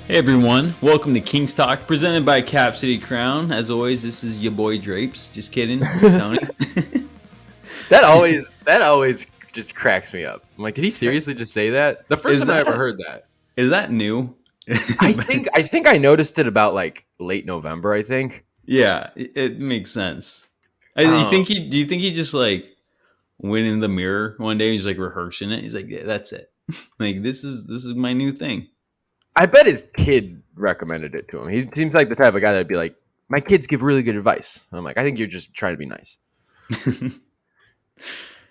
Hey everyone, welcome to King's Talk, presented by Cap City Crown. As always, this is your boy Drapes. Just kidding, it's Tony. That always just cracks me up. I'm like, did he seriously just say that? The first time I ever heard that. Is that new? I think I noticed it about like late November, I think. Yeah, it makes sense. Do you think he just like went in the mirror one day and he's like rehearsing it? He's like, yeah, that's it. Like this is my new thing. I bet his kid recommended it to him. He seems like the type of guy that'd be like, my kids give really good advice. I'm like, I think you're just trying to be nice.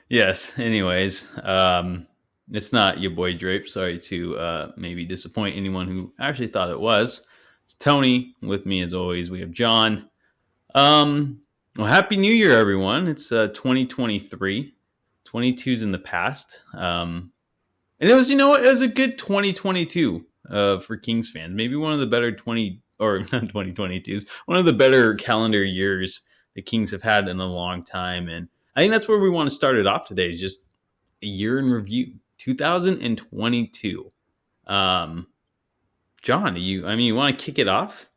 Yes. Anyways, it's not your boy Drape. Sorry to maybe disappoint anyone who actually thought it was. It's Tony with me as always. We have John. Well, Happy New Year, everyone. It's 2023. 22's in the past. And it was, it was a good 2022 for Kings fans. Maybe one of the better 2022s. One of the better calendar years the Kings have had in a long time. And I think that's where we want to start it off today, is just a year in review. 2022. John, you want to kick it off?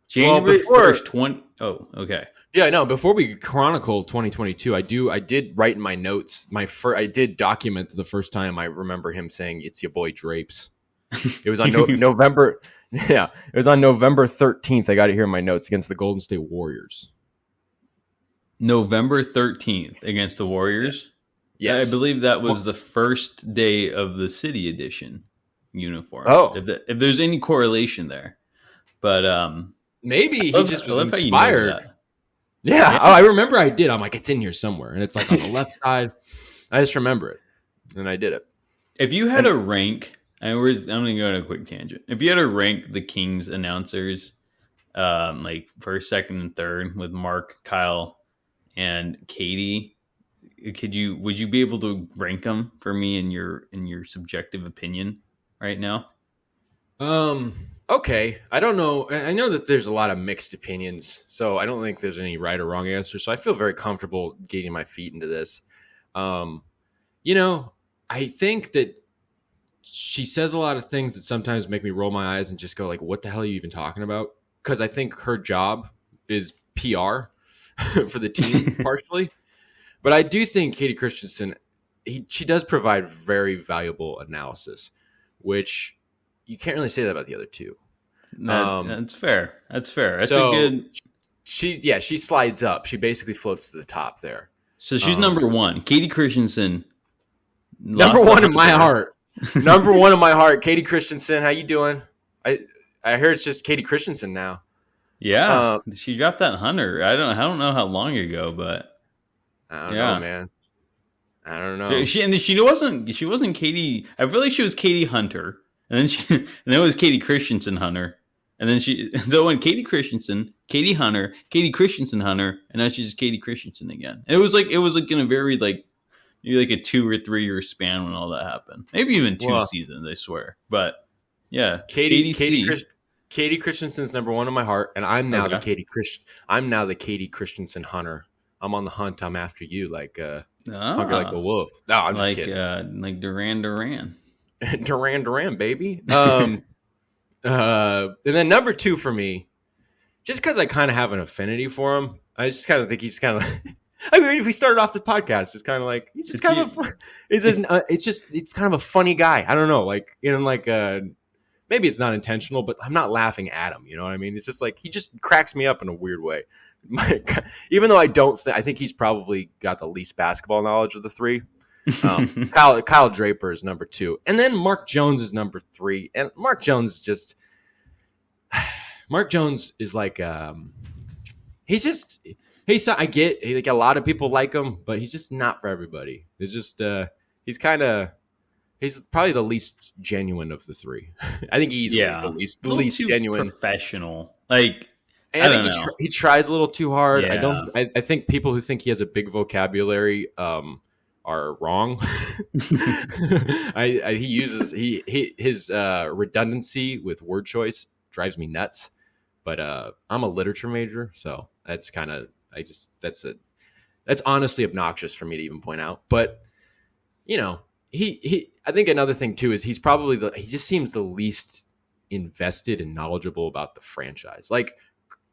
January 1st, Oh, okay. Yeah, no, before we chronicle 2022, I did write in my notes, I did document the first time I remember him saying, it's your boy Drapes. It was on November. Yeah, it was on November 13th. I got it here in my notes, against the Golden State Warriors. November 13th against the Warriors? Yes. I believe that was the first day of the City Edition uniform. Oh. If there's any correlation there. But maybe he just was inspired. Yeah. Oh, I remember I did. I'm like, it's in here somewhere. And it's like on the left side. I just remember it. And I did it. If you had to rank, I'm going to go on a quick tangent. If you had to rank the Kings announcers, like first, second, and third with Mark, Kyle, and Katie, would you be able to rank them for me in your subjective opinion right now? Okay. I don't know. I know that there's a lot of mixed opinions, so I don't think there's any right or wrong answer. So I feel very comfortable getting my feet into this. I think that she says a lot of things that sometimes make me roll my eyes and just go like, what the hell are you even talking about? Because I think her job is PR for the team partially. But I do think Katie Christensen, she does provide very valuable analysis, which you can't really say that about the other two. That's fair. That's fair. That's so a good. She slides up. She basically floats to the top there. So she's number one. Katie Christensen. Number one in my heart. Number one in my heart. Katie Christensen, how you doing? I heard it's just Katie Christensen now. Yeah, she dropped that Hunter. I don't know how long ago, but I don't know, man. I don't know. She wasn't Katie. I feel like she was Katie Hunter, and then it was Katie Christensen Hunter, and then so when Katie Christensen, Katie Hunter, Katie Christensen Hunter, and now she's just Katie Christensen again. And it was like in a very maybe like a 2 or 3 year span when all that happened. Maybe even 2 seasons, I swear. But yeah, Katie Christensen's number one in my heart, and I'm now the Katie Christensen Hunter. I'm on the hunt. I'm after you, hungry like the wolf. No, I'm just kidding. Like Duran, Duran, baby. And then number two for me, just because I kind of have an affinity for him, I just kind of think he's kind of. I mean, if we started off the podcast, it's kind of like he's just kind of. It's kind of a funny guy. I don't know, maybe it's not intentional, but I'm not laughing at him. You know what I mean? It's just like he just cracks me up in a weird way. Even though I think he's probably got the least basketball knowledge of the three. Kyle Draper is number two, and then Mark Jones is number three. And Mark Jones is like I get like a lot of people like him, but he's just not for everybody. It's just he's probably the least genuine of the three. I think he's the least genuine, professional. I think he tries a little too hard. Yeah. I think people who think he has a big vocabulary are wrong. His redundancy with word choice drives me nuts. But I'm a literature major, so that's that's honestly obnoxious for me to even point out. But I think another thing too is he just seems the least invested and knowledgeable about the franchise. Like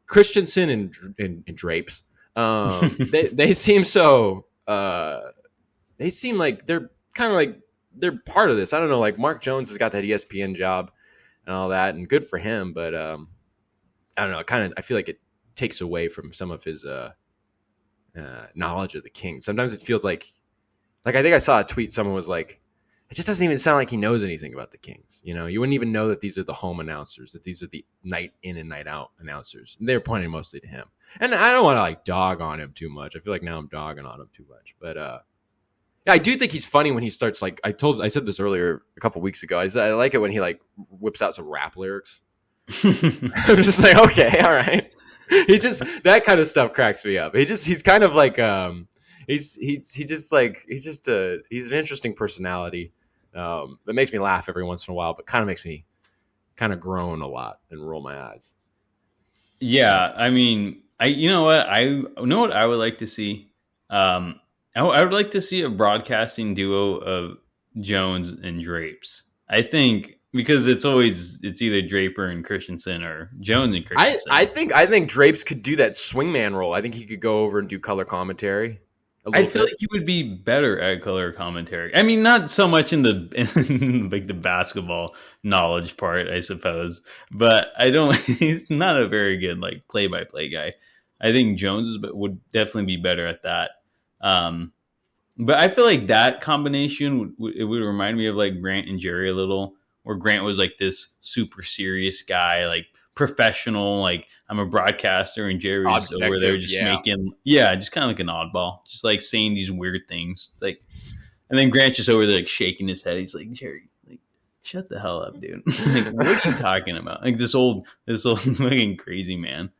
Christensen and Drapes, they seem so. They seem like they're kind of like they're part of this. I don't know. Like Mark Jones has got that ESPN job and all that, and good for him. But I don't know. I feel like it takes away from some of his knowledge of the Kings. Sometimes it feels like I think I saw a tweet. Someone was like, it just doesn't even sound like he knows anything about the Kings. You know, you wouldn't even know that these are the home announcers, that these are the night in and night out announcers. And they're pointing mostly to him. And I don't want to like dog on him too much. I feel like now I'm dogging on him too much. But yeah, I do think he's funny when he starts like I said this earlier a couple weeks ago. I like it when he like whips out some rap lyrics. I'm just like, okay, all right. He just that kind of stuff cracks me up. He's kind of like he's an interesting personality. That makes me laugh every once in a while, but kind of makes me kind of groan a lot and roll my eyes. Yeah, I mean, you know what I would like to see. I would like to see a broadcasting duo of Jones and Drapes. I think because it's either Draper and Christensen or Jones and Christensen. I think Drapes could do that swingman role. I think he could go over and do color commentary. I feel like he would be better at color commentary. I mean, not so much in like the basketball knowledge part, I suppose, but he's not a very good like play-by-play guy. I think Jones would definitely be better at that. But I feel like that combination would remind me of like Grant and Jerry a little, where Grant was like this super serious guy, like professional, like I'm a broadcaster, and Jerry's over there just making, just kind of like an oddball, just like saying these weird things. It's like, and then Grant's just over there like shaking his head. He's like, Jerry, like, shut the hell up, dude. Like, what are you talking about? Like this old fucking crazy man.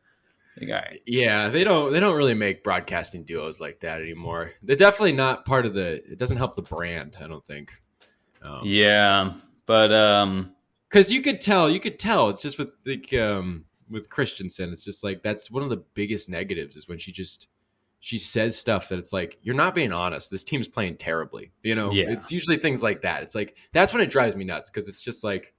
Like, all right. Yeah, they don't really make broadcasting duos like that anymore. They're definitely not part of it doesn't help the brand, I don't think. Yeah, but because you could tell it's just with Christensen, it's just like that's one of the biggest negatives is when she says stuff that it's like, you're not being honest. This team's playing terribly. You know, It's usually things like that. It's like, that's when it drives me nuts. Cause it's just like,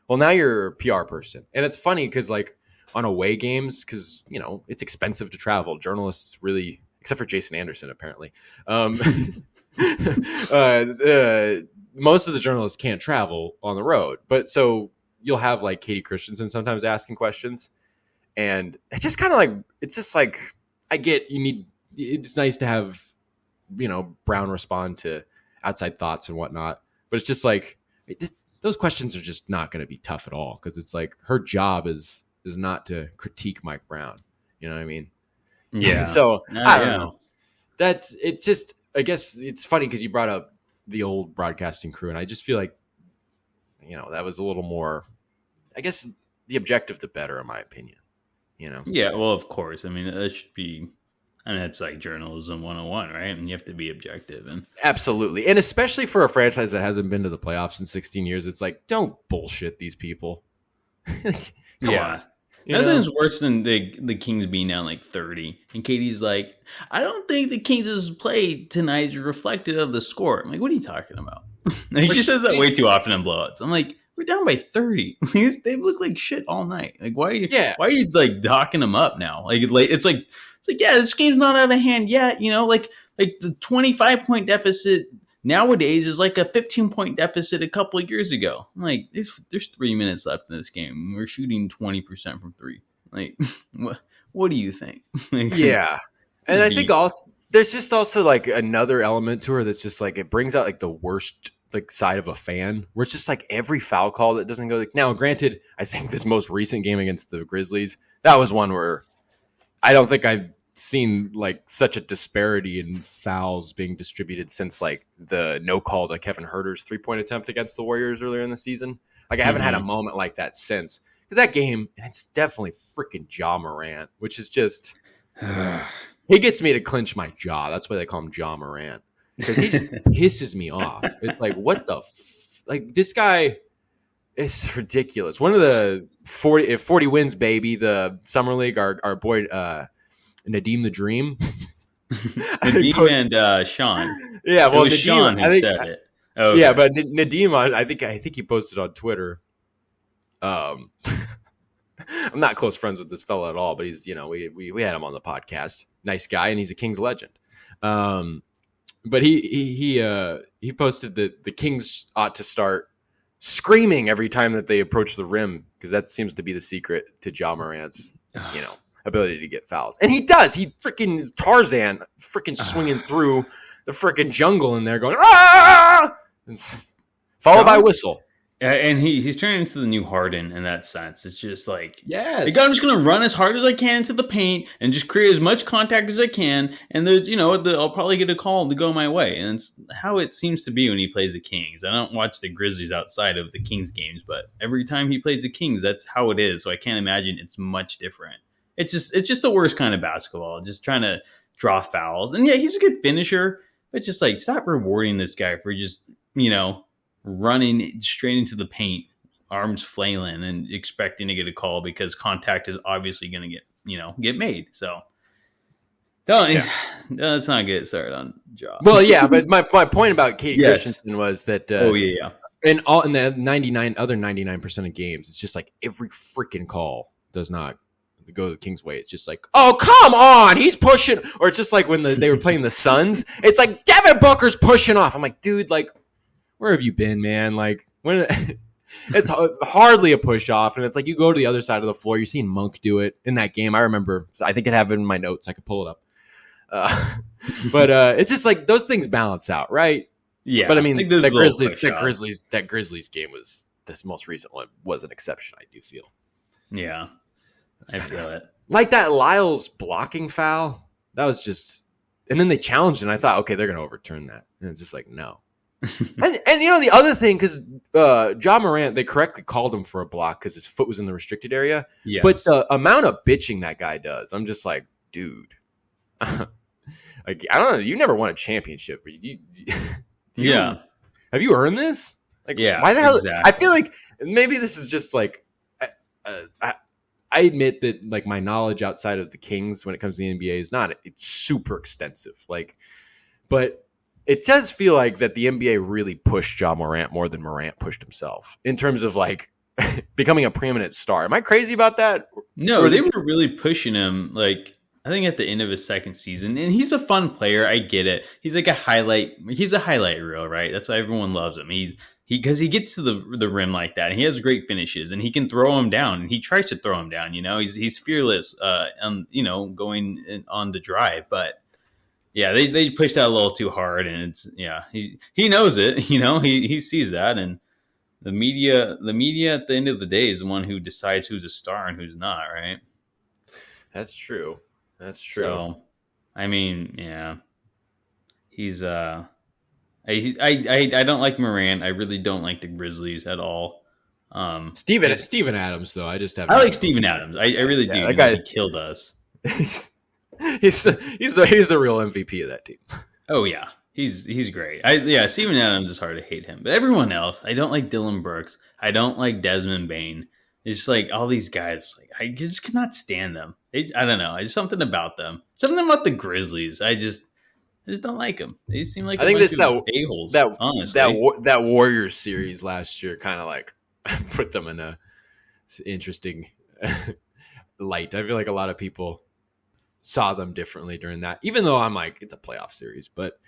well, now you're a PR person. And it's funny cause like on away games, cause you know, it's expensive to travel. Journalists really, except for Jason Anderson, apparently. Most of the journalists can't travel on the road, but so you'll have like Katie Christensen sometimes asking questions. And it's just kind of like, it's just like, I get it's nice to have, you know, Brown respond to outside thoughts and whatnot. But it's just like, those questions are just not going to be tough at all. Cause it's like her job is not to critique Mike Brown. You know what I mean? Yeah. So I don't know. It's just, I guess it's funny because you brought up the old broadcasting crew. And I just feel like, you know, that was a little more, I guess the objective, the better, in my opinion. You know? Yeah, well, of course. I mean, that should be, and it's like journalism 101, right? And you have to be objective. And absolutely. And especially for a franchise that hasn't been to the playoffs in 16 years, it's like, don't bullshit these people. Come on. Nothing's worse than the Kings being down like 30. And Katie's like, I don't think the Kings' play tonight is reflective of the score. I'm like, what are you talking about? Like, she says that way too often in blowouts. I'm like, we're down by 30. They've looked like shit all night. Like, why are you like docking them up now? Like, it's like, yeah, this game's not out of hand yet. You know, like the 25-point deficit nowadays is like a 15-point deficit a couple of years ago. I'm like, there's 3 minutes left in this game. We're shooting 20% from three. Like, what do you think? Like, yeah. And I think also there's just also like another element to her that's just like, it brings out like the worst like side of a fan, where it's just like every foul call that doesn't go. Now, granted, I think this most recent game against the Grizzlies, that was one where I don't think I've seen like such a disparity in fouls being distributed since like the no call to Kevin Huerter's 3-point attempt against the Warriors earlier in the season. Like I haven't had a moment like that since, because that game, it's definitely freaking Ja Morant, which is just he gets me to clench my jaw. That's why they call him Ja Morant, because he just pisses me off. It's like, what the like, this guy is ridiculous. One of the 40 wins, baby, the summer league, our boy Nadeem the Dream. Nadeem and Sean. Yeah, well, it was Nadeem, Sean who said it. Oh, okay. Yeah, but Nadeem, I think he posted on Twitter Um, I'm not close friends with this fella at all, but he's, we had him on the podcast. Nice guy, and he's a Kings legend. But he posted that the Kings ought to start screaming every time that they approach the rim, because that seems to be the secret to Ja Morant's, ability to get fouls. And he does. He freaking is Tarzan, freaking swinging through the freaking jungle in there, going ah, followed by a whistle. And he's turning into the new Harden in that sense. It's just like, yes, I'm just going to run as hard as I can into the paint and just create as much contact as I can. And there's, I'll probably get a call to go my way. And it's how it seems to be when he plays the Kings. I don't watch the Grizzlies outside of the Kings games, but every time he plays the Kings, that's how it is. So I can't imagine it's much different. It's just the worst kind of basketball, just trying to draw fouls. And yeah, he's a good finisher, but just like, stop rewarding this guy for just, running straight into the paint, arms flailing, and expecting to get a call because contact is obviously going to get made. So let's not get started on Ja. Well, yeah, but my point about Katie Christensen was that in the 99% of games, it's just like every freaking call does not go the Kings' way. It's just like, oh, come on, he's pushing. Or it's just like when they were playing the Suns, it's like Devin Booker's pushing off. I'm like, dude, like, where have you been, man? Like, when it's hardly a push off, and it's like you go to the other side of the floor. You're seeing Monk do it in that game. I remember. I think I have it in my notes. I could pull it up. But it's just like those things balance out, right? Yeah. But I mean, that Grizzlies game was this most recent one was an exception. I do feel. Yeah, I feel it. Like that Lyles blocking foul. That was just, and then they challenged, and I thought, okay, they're going to overturn that, and it's just like no. and the other thing, because Ja Morant, they correctly called him for a block because his foot was in the restricted area. Yes. But the amount of bitching that guy does, I'm just like, dude. Like, I don't know. You never won a championship. Have you earned this? Like, yeah. Why the hell? Exactly. I feel like maybe this is just like, I admit that like my knowledge outside of the Kings when it comes to the NBA is it's super extensive. Like, but it does feel like that the NBA really pushed Ja Morant more than Morant pushed himself in terms of like becoming a preeminent star. Am I crazy about that? No, they were really pushing him. Like, I think at the end of his second season, and he's a fun player. I get it. He's like a highlight reel, right? That's why everyone loves him. Because he gets to the rim like that, and he has great finishes, and he can throw him down, and he tries to throw him down. He's fearless, going on the drive, but. Yeah, they pushed out a little too hard, and it's he knows it. He sees that, and the media at the end of the day is the one who decides who's a star and who's not, right? That's true. So, I mean, yeah, he's I don't like Morant. I really don't like the Grizzlies at all. Steven Adams, though, I like Steven Adams. I really do. That guy, he killed us. He's the real MVP of that team. Oh yeah, he's great. Steven Adams is hard to hate him, but everyone else, I don't like Dylan Brooks. I don't like Desmond Bane. It's just like all these guys. Like I just cannot stand them. I don't know. It's something about them. Something about the Grizzlies. I just don't like them. They seem like I think this a-holes. That Warriors series last year kind of like put them in a interesting light. I feel like a lot of people saw them differently during that, even though I'm like, it's a playoff series, but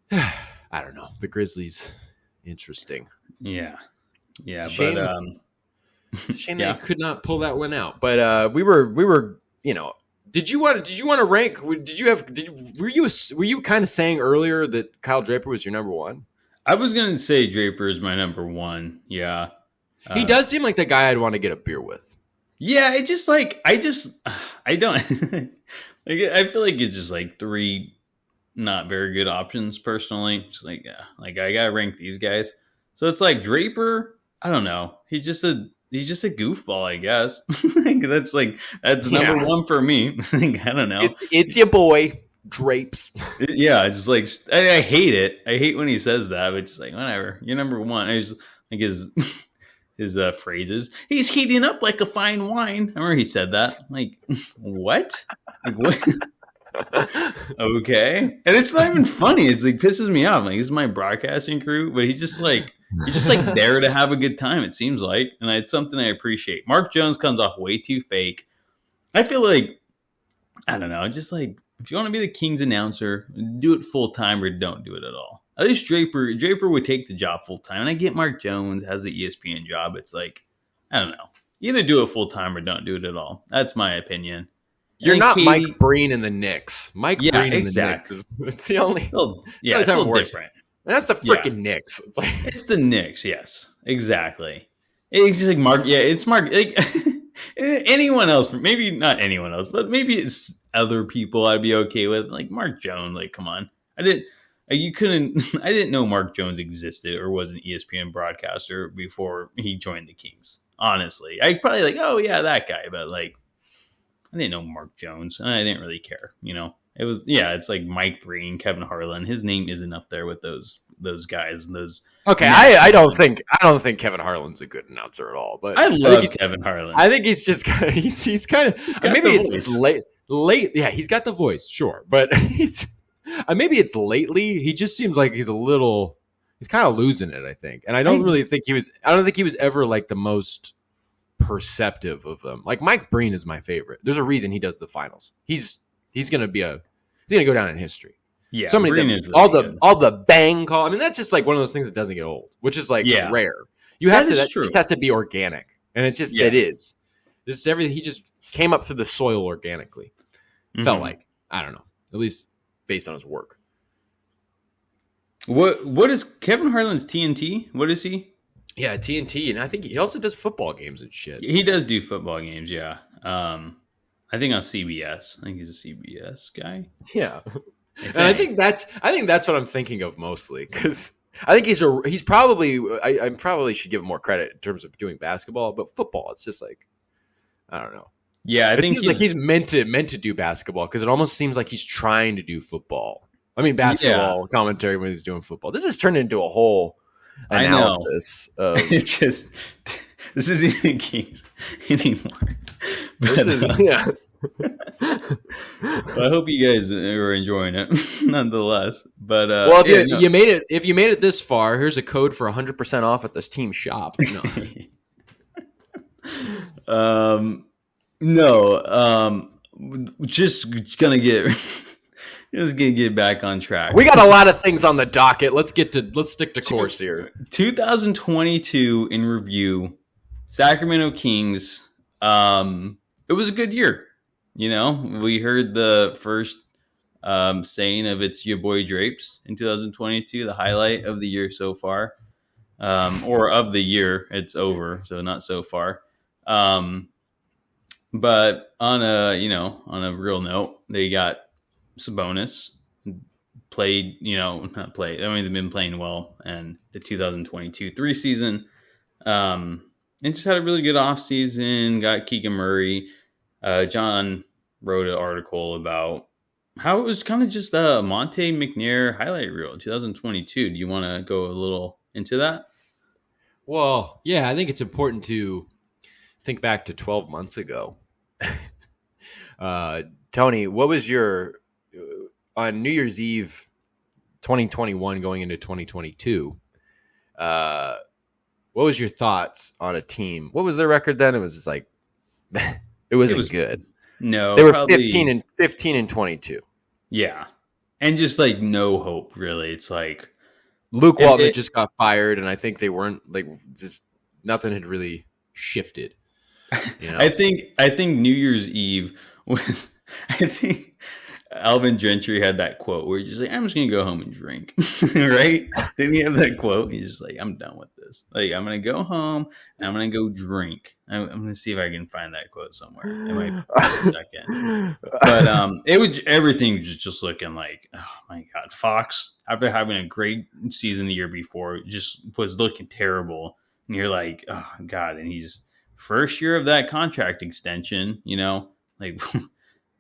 I don't know. The Grizzlies, interesting. Yeah. It's a shame yeah. they could not pull that one out. But we were, did you want to rank? Were you kind of saying earlier that Kyle Draper was your number one? I was going to say Draper is my number one. Yeah. He does seem like the guy I'd want to get a beer with. Yeah, I don't like. I feel like it's just like three not very good options personally. It's like, I gotta rank these guys. So it's like Draper. I don't know. He's just a goofball, I guess. that's number one for me. I don't know. It's your boy Drapes. Yeah, it's just like I hate it. I hate when he says that, but just like whatever. You're number one. I just like his phrases. He's heating up like a fine wine. I remember he said that. Like, what? Like, what? Okay. And it's not even funny. It's like pisses me off. Like, this is my broadcasting crew, but he's just like, He's just like there to have a good time, it seems like. And it's something I appreciate. Mark Jones comes off way too fake. I feel like, I don't know, just like if you want to be the Kings announcer, do it full time or don't do it at all. At least Draper would take the job full time. And I get Mark Jones has the ESPN job. It's like, I don't know. Either do it full time or don't do it at all. That's my opinion. You're not Mike Breen in the Knicks. Mike Breen in the Knicks. It's the only. It's a little different. And that's the freaking Knicks. It's the Knicks, yes. Exactly. It's just like Mark. Yeah, it's Mark. Like, anyone else, maybe not anyone else, but maybe it's other people I'd be okay with. Like Mark Jones, like, come on. I didn't know Mark Jones existed or was an ESPN broadcaster before he joined the Kings. Honestly. I'd probably like, oh yeah, that guy. But like, I didn't know Mark Jones and I didn't really care, It was, it's like Mike Breen, Kevin Harlan. His name isn't up there with those guys and those. Okay, I don't think Kevin Harlan's a good announcer at all. But I love Kevin Harlan. I think he's just he's kind of maybe it's late. Yeah, he's got the voice, sure, but maybe it's lately. He just seems like he's kind of losing it. I think, and I don't think he was ever like the most perceptive of them. Like Mike Breen is my favorite. There's a reason he does the finals. He's gonna go down in history. Yeah, so many really all the bang call. I mean, that's just like one of those things that doesn't get old, which is like rare. You have that just has to be organic, and it is. This is everything. He just came up through the soil organically. Felt like, I don't know, at least based on his work. What is Kevin Harlan's TNT? What is he? Yeah, TNT, and I think he also does football games and shit. He does do football games, yeah. I think on CBS. I think he's a CBS guy. Yeah, and I think that's what I'm thinking of mostly because I think he's probably I probably should give him more credit in terms of doing basketball, but football, it's just like I don't know. Yeah, it seems like he's meant to do basketball because it almost seems like he's trying to do football. I mean, basketball commentary when he's doing football. This has turned into a whole analysis of this isn't even Kings anymore. But, I hope you guys are enjoying it, nonetheless. But well, if you made it this far, here's a code for 100% off at this team shop. Just gonna get back on track. We got a lot of things on the docket. Let's stick to course here. 2022 in review, Sacramento Kings. It was a good year. We heard the first saying of it's your boy Drapes in 2022, the highlight of the year so far, or of the year. It's over, so not so far. But on a real note, they got Sabonis played, not played. I mean, they've been playing well, and the 2022-3 season, and just had a really good offseason. Got Keegan Murray. John wrote an article about how it was kind of just a Monte McNair highlight reel in 2022. Do you want to go a little into that? Well, yeah, I think it's important to think back to 12 months ago. Tony, what was your on New Year's Eve 2021 going into 2022? What was your thoughts on a team? What was their record then? It was just like it wasn't good. No, they were 15 and 22. Yeah, and just like no hope really. It's like Luke Walton just got fired, and I think they weren't like just nothing had really shifted. I think New Year's Eve was, I think Alvin Gentry had that quote where he's just like, I'm just gonna go home and drink. Right? Didn't he have that quote? He's just like, I'm done with this. Like, I'm gonna go home and I'm gonna go drink. I'm gonna see if I can find that quote somewhere. It might be a second. But it was everything was just looking like, oh my God, Fox, after having a great season the year before, just was looking terrible. And you're like, oh God, and he's first year of that contract extension, like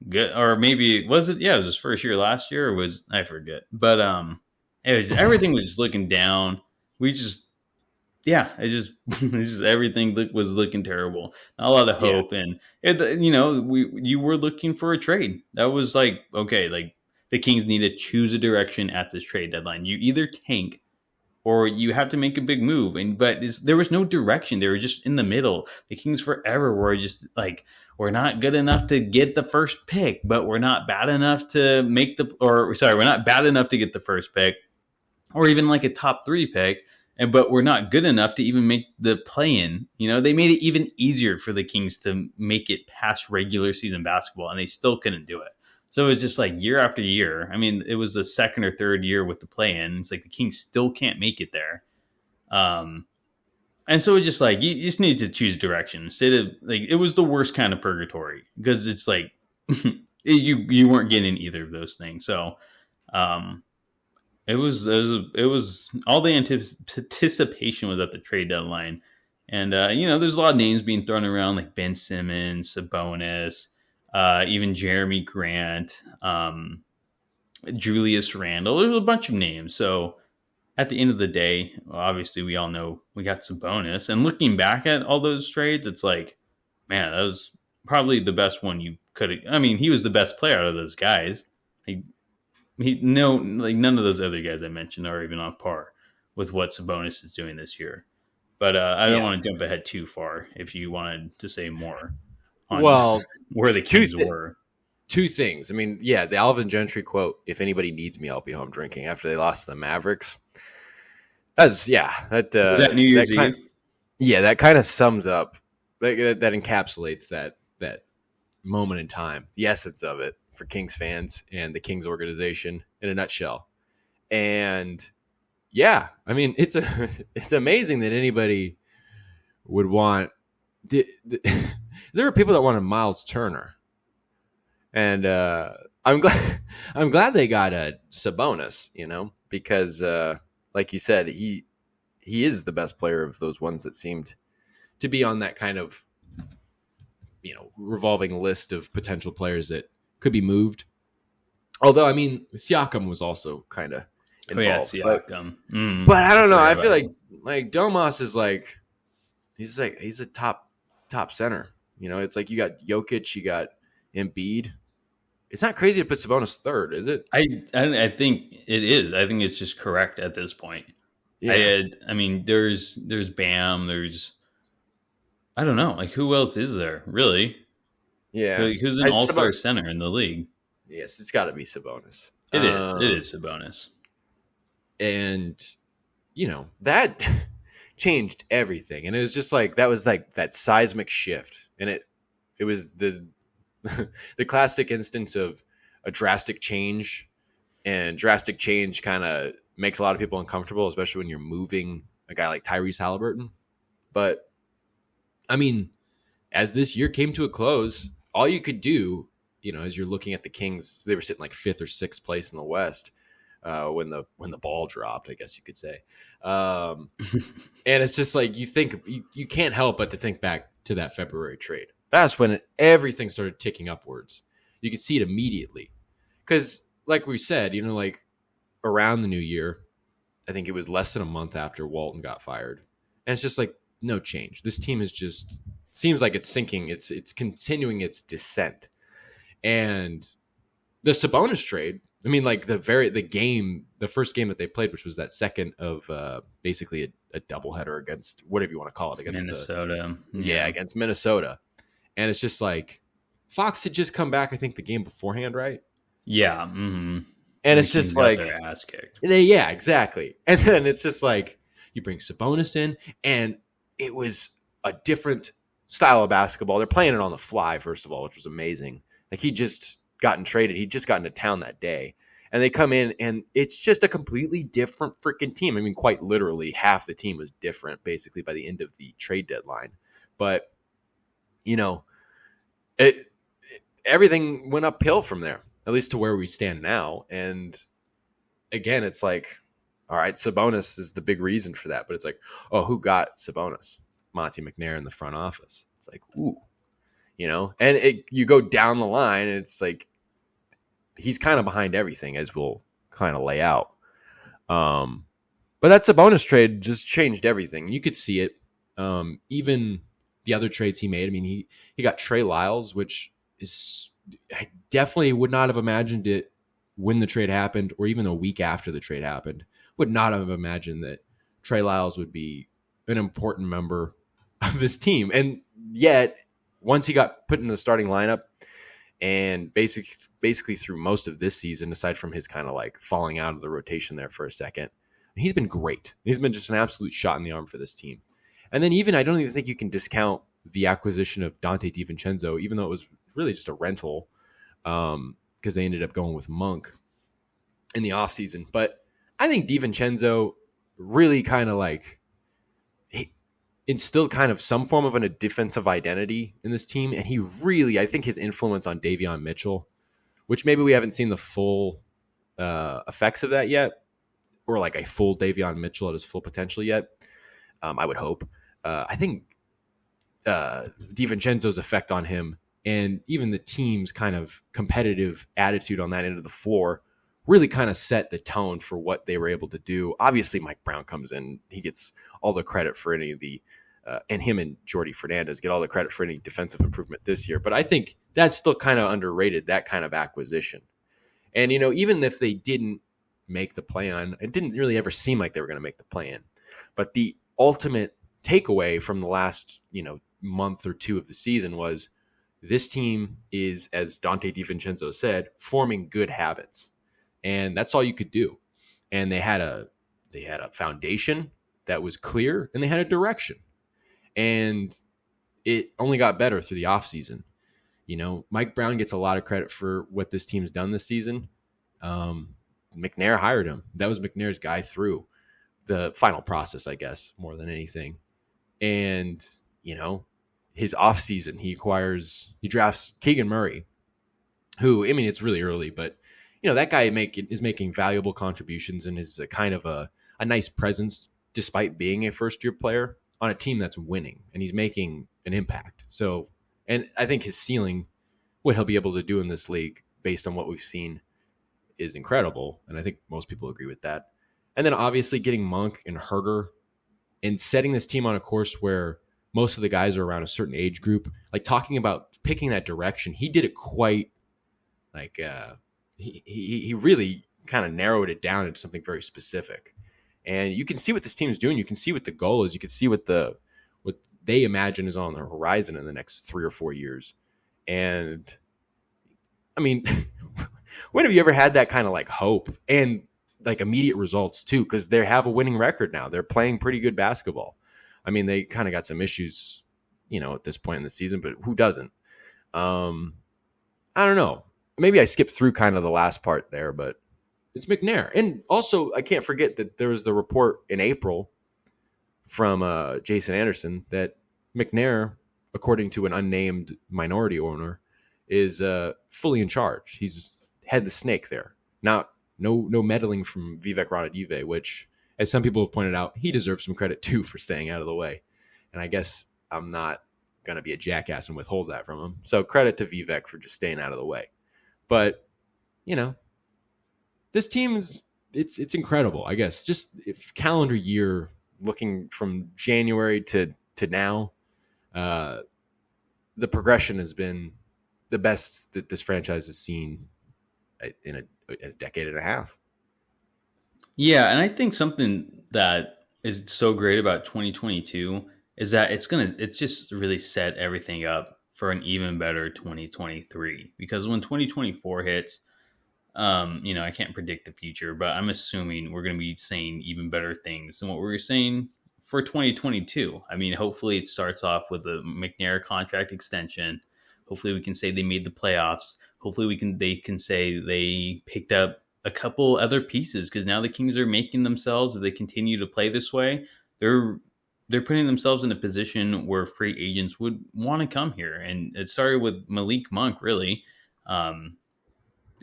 good, or maybe was it? Yeah, it was his first year last year, or I forget. But it was everything was just looking down. Everything was looking terrible. Not a lot of hope, and you were looking for a trade. That was like okay, like the Kings need to choose a direction at this trade deadline. You either tank or you have to make a big move. But there was no direction. They were just in the middle. The Kings forever were just like, we're not good enough to get the first pick, but we're not bad enough to we're not bad enough to get the first pick, or even like a top 3 pick. But we're not good enough to even make the play-in. They made it even easier for the Kings to make it past regular season basketball, and they still couldn't do it. So it was just like year after year. I mean, it was the second or third year with the play-in. It's like the Kings still can't make it there. And so it's just like you just need to choose direction instead of like it was the worst kind of purgatory because it's like you weren't getting either of those things. So it was all the anticipation was at the trade deadline, and there's a lot of names being thrown around like Ben Simmons, Sabonis, even Jeremy Grant, Julius Randle. There's a bunch of names. So at the end of the day, obviously we all know we got Sabonis, and looking back at all those trades, it's like, man, that was probably the best one you could have. I mean, he was the best player out of those guys. None of those other guys I mentioned are even on par with what Sabonis is doing this year. But I don't want to jump ahead too far if you wanted to say more on where the Kings were. 2 things. I mean, the Alvin Gentry quote, if anybody needs me, I'll be home drinking, after they lost to the Mavericks. Was that New Year's Eve? That kind of sums up, that encapsulates that moment in time, the essence of it for Kings fans and the Kings organization in a nutshell. And I mean, it's amazing that anybody would want. There were people that wanted Miles Turner, and I'm glad they got a Sabonis, because like you said, he is the best player of those ones that seemed to be on that kind of revolving list of potential players that could be moved. Although, I mean, Siakam was also kind of involved. Siakam. But I don't know. I feel like Domas is he's a top center. It's like you got Jokic, you got Embiid. It's not crazy to put Sabonis third, is it? I think it is. I think it's just correct at this point. Yeah. I mean, there's Bam. There's I don't know. Like, who else is there really? Yeah, who's an all-star center in the league? Yes, it's got to be Sabonis. It is Sabonis, and that changed everything. And it was just like that was like that seismic shift, and it was the classic instance of a drastic change, and drastic change kind of makes a lot of people uncomfortable, especially when you're moving a guy like Tyrese Halliburton. But I mean, as this year came to a close, all you could do, as you're looking at the Kings, they were sitting like 5th or 6th place in the West when the ball dropped, I guess you could say. And it's just like you can't help but to think back to that February trade. That's when everything started ticking upwards. You could see it immediately. Because like we said, like around the new year, I think it was less than a month after Walton got fired. And it's just like, no change. This team is just seems like it's sinking. It's continuing its descent. And the Sabonis trade, I mean, like the first game that they played, which was that second of basically a doubleheader against whatever you want to call it, against Minnesota. Against Minnesota. And it's just like Fox had just come back, I think, the game beforehand, right? Yeah. Mm-hmm. And it's just like their ass kicked. Yeah, exactly. And then it's just like you bring Sabonis in, and it was a different style of basketball. They're playing it on the fly, first of all, which was amazing. Like he just gotten traded. He'd just gotten to town that day. And they come in, and it's just a completely different freaking team. I mean, quite literally, half the team was different, basically, by the end of the trade deadline. But, everything went uphill from there, at least to where we stand now. And, again, it's like, all right, Sabonis is the big reason for that. But it's like, oh, who got Sabonis? Monty McNair in the front office. It's like, ooh, and you go down the line, and it's like he's kind of behind everything, as we'll kind of lay out. But that Sabonis trade just changed everything. You could see it. Even the other trades he made. I mean, he got Trey Lyles, which is I definitely would not have imagined it when the trade happened, or even a week after the trade happened. Would not have imagined that Trey Lyles would be an important member of this team. And yet, once he got put in the starting lineup, and basically through most of this season, aside from his kind of like falling out of the rotation there for a second, he's been great. He's been just an absolute shot in the arm for this team. And then I don't even think you can discount the acquisition of Dante DiVincenzo, even though it was really just a rental, because they ended up going with Monk in the offseason. But I think DiVincenzo really kind of like instilled kind of some form of a defensive identity in this team. And he really, I think his influence on Davion Mitchell, which maybe we haven't seen the full effects of that yet, or like a full Davion Mitchell at his full potential yet. I would hope. I think DiVincenzo's effect on him and even the team's kind of competitive attitude on that end of the floor really kind of set the tone for what they were able to do. Obviously, Mike Brown comes in. He gets all the credit for any of the and him and Jordi Fernandez get all the credit for any defensive improvement this year. But I think that's still kind of underrated, that kind of acquisition. And, even if they didn't make the play-in, it didn't really ever seem like they were going to make the play-in. But the ultimate takeaway from the last, month or two of the season was this team is, as Dante DiVincenzo said, forming good habits. And that's all you could do. And they had a foundation that was clear, and they had a direction. And it only got better through the offseason. Mike Brown gets a lot of credit for what this team's done this season. McNair hired him. That was McNair's guy through the final process, I guess, more than anything. And, his offseason, he drafts Keegan Murray, who, it's really early, but, that guy is making valuable contributions and is a kind of a nice presence despite being a first-year player on a team that's winning, and he's making an impact. So, and I think his ceiling, what he'll be able to do in this league based on what we've seen, is incredible. And I think most people agree with that. And then obviously getting Monk and Herter and setting this team on a course where most of the guys are around a certain age group, like talking about picking that direction. He did it quite like, he really kind of narrowed it down into something very specific. And you can see what this team's doing. You can see what the goal is. You can see what they imagine is on the horizon in the next 3 or 4 years. And when have you ever had that kind of like hope and like immediate results too? Because they have a winning record now. They're playing pretty good basketball. They kind of got some issues, at this point in the season, but who doesn't? I don't know. Maybe I skipped through kind of the last part there, but it's McNair. And also, I can't forget that there was the report in April from Jason Anderson that McNair, according to an unnamed minority owner, is fully in charge. He's had the snake there. No meddling from Vivek Ranadive, which, as some people have pointed out, he deserves some credit too for staying out of the way. And I guess I'm not going to be a jackass and withhold that from him. So credit to Vivek for just staying out of the way. But, this team it's incredible, I guess. Just if calendar year, looking from January to now, the progression has been the best that this franchise has seen in a decade and a half. Yeah, and I think something that is so great about 2022 is that it's just really set everything up for an even better 2023. Because when 2024 hits, I can't predict the future, but I'm assuming we're going to be saying even better things than what we were saying for 2022. Hopefully it starts off with a McNair contract extension. Hopefully we can say they made the playoffs. Hopefully they can say they picked up a couple other pieces, because now the Kings are making themselves, if they continue to play this way, they're putting themselves in a position where free agents would want to come here. And it started with Malik Monk, really.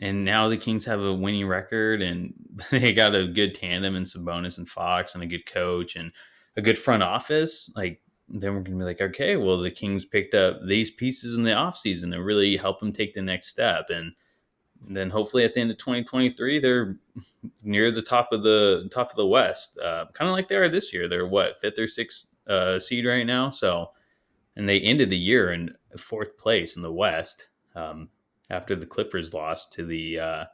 And now the Kings have a winning record, and they got a good tandem in Sabonis and Fox, and a good coach and a good front office. Like, then we're going to be like, okay, well, the Kings picked up these pieces in the offseason to really help them take the next step. And then hopefully at the end of 2023, they're near the top of the West, kind of like they are this year. They're fifth or sixth seed right now. So, and they ended the year in fourth place in the West after the Clippers lost to the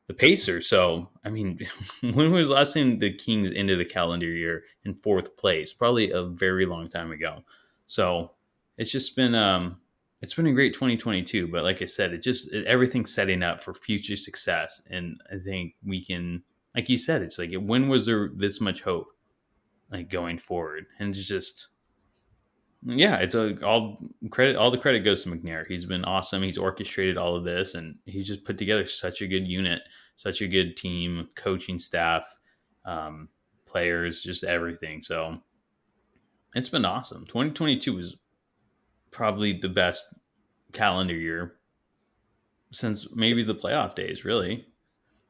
the Pacers. So, I mean, when was the last time the Kings ended a calendar year in fourth place? Probably a very long time ago. So, it's been a great 2022. But like I said, everything's setting up for future success, and I think we can, like you said, it's like when was there this much hope, like going forward, and it's just. Yeah, all the credit goes to McNair. He's been awesome. He's orchestrated all of this, and he's just put together such a good unit, such a good team, coaching staff, um, players, just everything. So it's been awesome. 2022 was probably the best calendar year since maybe the playoff days. Really,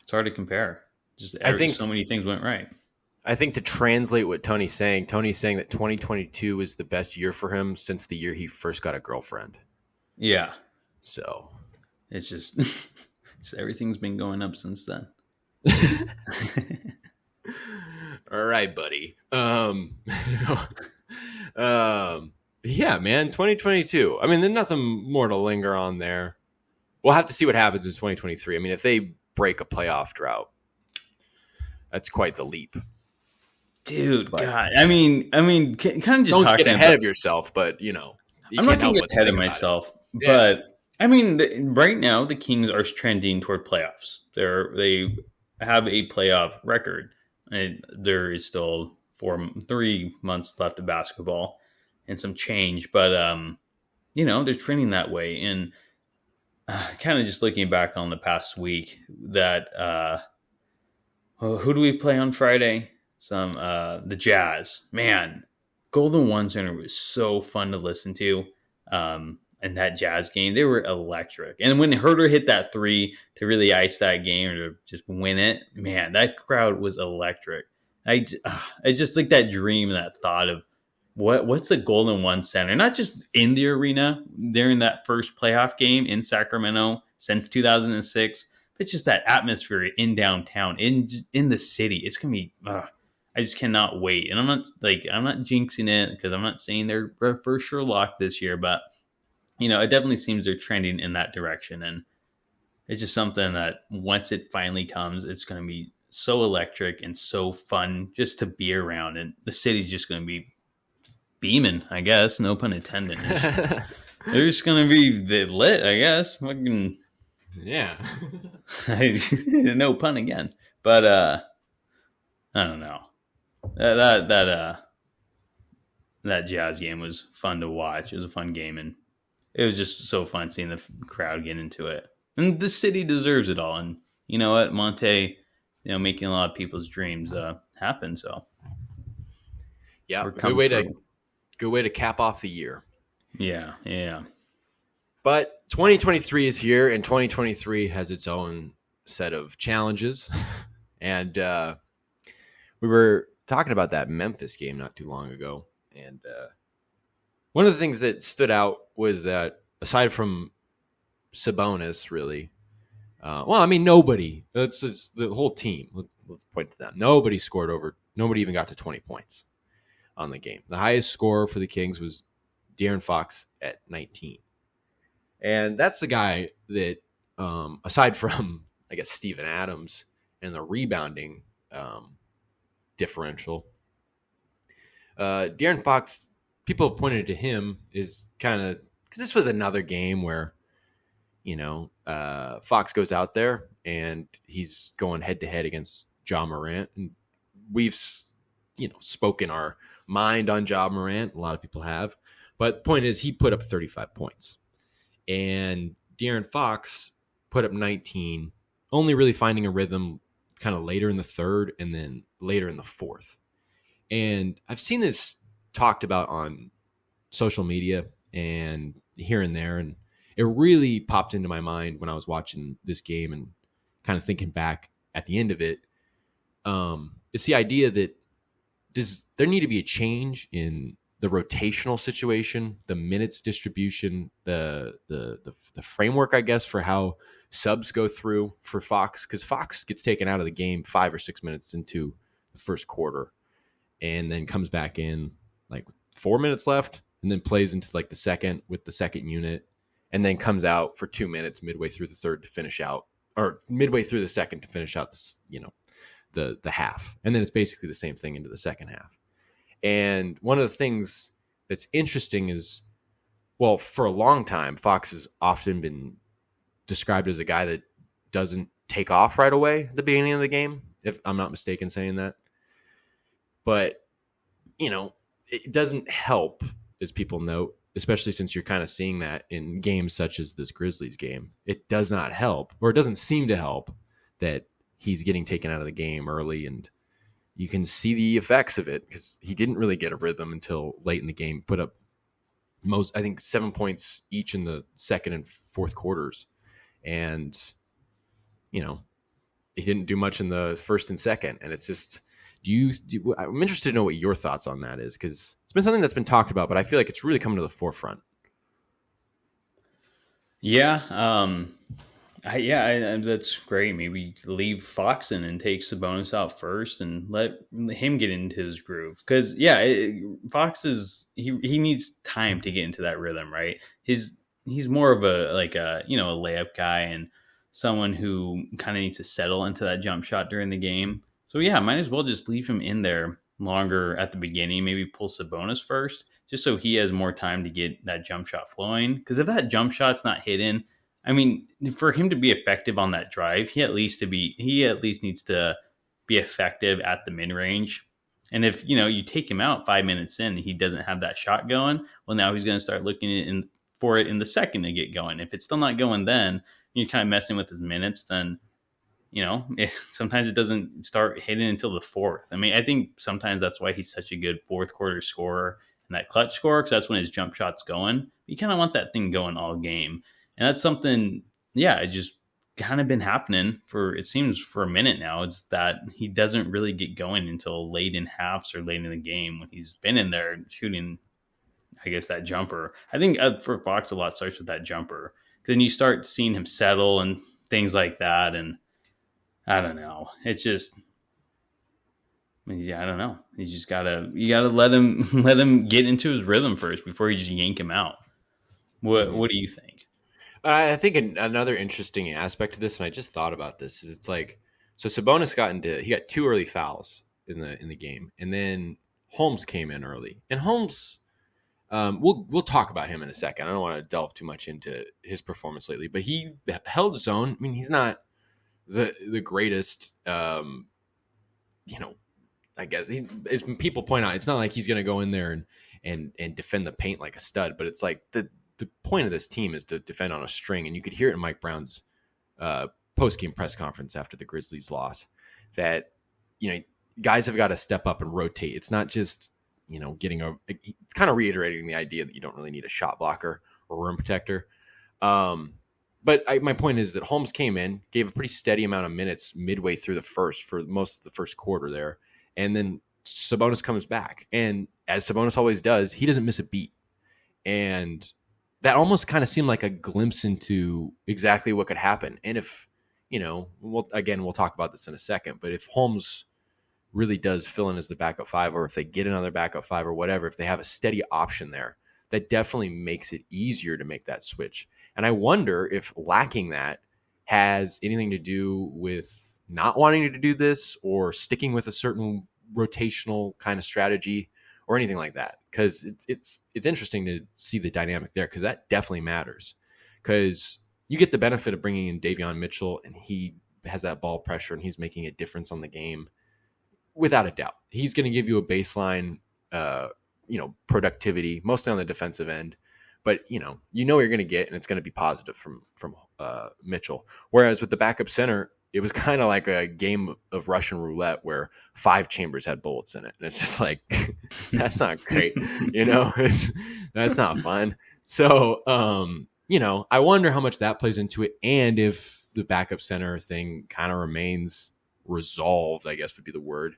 it's hard to compare. I think So many things went right. I think to translate what Tony's saying that 2022 is the best year for him since the year he first got a girlfriend. Yeah, So it's just, just everything's been going up since then. all right, buddy. Yeah, man, 2022. I mean, there's nothing more to linger on there. We'll have to see what happens in 2023. I mean, if they break a playoff drought, that's quite the leap. Dude, But God, I mean, kind of just don't talking get ahead about, of yourself, but you I'm not can't going help to but get ahead of think about it. myself, Yeah. but I mean, right now the Kings are trending toward playoffs. They have a playoff record, and there is still 3 months left of basketball and some change, but they're trending that way. And kind of just looking back on the past week, that who do we play on Friday? The Jazz. Man, Golden One Center was so fun to listen to. In that Jazz game, they were electric. And when Herter hit that three to really ice that game or to just win it, man, that crowd was electric. I just like that dream, that thought of what's the Golden One Center? Not just in the arena during that first playoff game in Sacramento since 2006. It's just that atmosphere in downtown, in the city. It's gonna be. I just cannot wait. And I'm not jinxing it because I'm not saying they're for sure locked this year, but it definitely seems they're trending in that direction. And it's just something that once it finally comes, it's gonna be so electric and so fun just to be around, and the city's just gonna be beaming. I guess, no pun intended. They're just gonna be lit. I guess. Fucking. Yeah. No pun again. But I don't know. That Jazz game was fun to watch. It was a fun game, and it was just so fun seeing the crowd get into it. And the city deserves it all. And you know what, Monte, making a lot of people's dreams happen. So Yeah, we're good coming way through. to cap off the year. Yeah. But 2023 is here, and 2023 has its own set of challenges. And we were talking about that Memphis game not too long ago. And one of the things that stood out was that aside from Sabonis, really, nobody. It's the whole team. Let's point to them. Nobody even got to 20 points on the game. The highest score for the Kings was De'Aaron Fox at 19. And that's the guy that, aside from, I guess, Steven Adams and the rebounding differential, De'Aaron Fox, people pointed to him is kind of, because this was another game where, Fox goes out there and he's going head to head against Ja Morant. And we've, spoken our mind on Ja Morant. A lot of people have. But the point is, he put up 35 points. And De'Aaron Fox put up 19, only really finding a rhythm kind of later in the third and then later in the fourth. And I've seen this talked about on social media and here and there. And it really popped into my mind when I was watching this game and kind of thinking back at the end of it. It's the idea that does there need to be a change in the rotational situation, the minutes distribution, the framework, I guess, for how subs go through for Fox, because Fox gets taken out of the game 5 or 6 minutes into the first quarter and then comes back in like 4 minutes left and then plays into like the second with the second unit and then comes out for 2 minutes midway through the third to finish out or midway through the second to finish out this, the half. And then it's basically the same thing into the second half. And one of the things that's interesting is, well, for a long time, Fox has often been described as a guy that doesn't take off right away at the beginning of the game, if I'm not mistaken saying that. But, it doesn't help, as people note, especially since you're kind of seeing that in games such as this Grizzlies game. It does not help, or it doesn't seem to help, that he's getting taken out of the game early, and you can see the effects of it because he didn't really get a rhythm until late in the game. Put up I think 7 points each in the second and fourth quarters. And, he didn't do much in the first and second. And it's just, I'm interested to know what your thoughts on that is, because it's been something that's been talked about, but I feel like it's really coming to the forefront. Yeah. That's great. Maybe leave Fox in and take Sabonis out first and let him get into his groove. Because Fox he needs time to get into that rhythm, right? He's more of a layup guy and someone who kind of needs to settle into that jump shot during the game. So might as well just leave him in there longer at the beginning. Maybe pull Sabonis first, just so he has more time to get that jump shot flowing. Because if that jump shot's not hidden, I mean, for him to be effective on that drive, he at least needs to be effective at the mid range. And if you take him out 5 minutes in, and he doesn't have that shot going. Well, now he's going to start looking for it in the second to get going. If it's still not going, then you're kind of messing with his minutes. Then sometimes it doesn't start hitting until the fourth. I mean, I think sometimes that's why he's such a good fourth quarter scorer and that clutch scorer, because that's when his jump shot's going. You kind of want that thing going all game. And that's something, it just kind of been happening it seems for a minute now. It's that he doesn't really get going until late in halves or late in the game when he's been in there shooting, I guess, that jumper. I think for Fox, a lot starts with that jumper. Because then you start seeing him settle and things like that. And I don't know. It's just, I don't know. You gotta let him get into his rhythm first before you just yank him out. What do you think? I think another interesting aspect of this, and I just thought about this, is it's like, so Sabonis he got 2 early fouls in the game, and then Holmes came in early, and Holmes, we'll talk about him in a second. I don't want to delve too much into his performance lately, but he held his own. I mean, he's not the greatest, I guess. As people point out, it's not like he's going to go in there and defend the paint like a stud, but it's like the point of this team is to defend on a string. And you could hear it in Mike Brown's post-game press conference after the Grizzlies loss that, guys have got to step up and rotate. It's not just, it's kind of reiterating the idea that you don't really need a shot blocker or rim protector. But my point is that Holmes came in, gave a pretty steady amount of minutes midway through for most of the first quarter there. And then Sabonis comes back. And as Sabonis always does, he doesn't miss a beat. And that almost kind of seemed like a glimpse into exactly what could happen. And if, we'll talk about this in a second, but if Holmes really does fill in as the backup 5, or if they get another backup 5 or whatever, if they have a steady option there, that definitely makes it easier to make that switch. And I wonder if lacking that has anything to do with not wanting to do this or sticking with a certain rotational kind of strategy or anything like that. Because it's interesting to see the dynamic there, because that definitely matters. Because you get the benefit of bringing in Davion Mitchell, and he has that ball pressure, and he's making a difference on the game without a doubt. He's going to give you a baseline, productivity, mostly on the defensive end. But what you're going to get, and it's going to be positive from Mitchell. Whereas with the backup center, it was kind of like a game of Russian roulette where 5 chambers had bullets in it. And it's just like, that's not great. That's not fun. So, I wonder how much that plays into it. And if the backup center thing kind of remains resolved, I guess would be the word,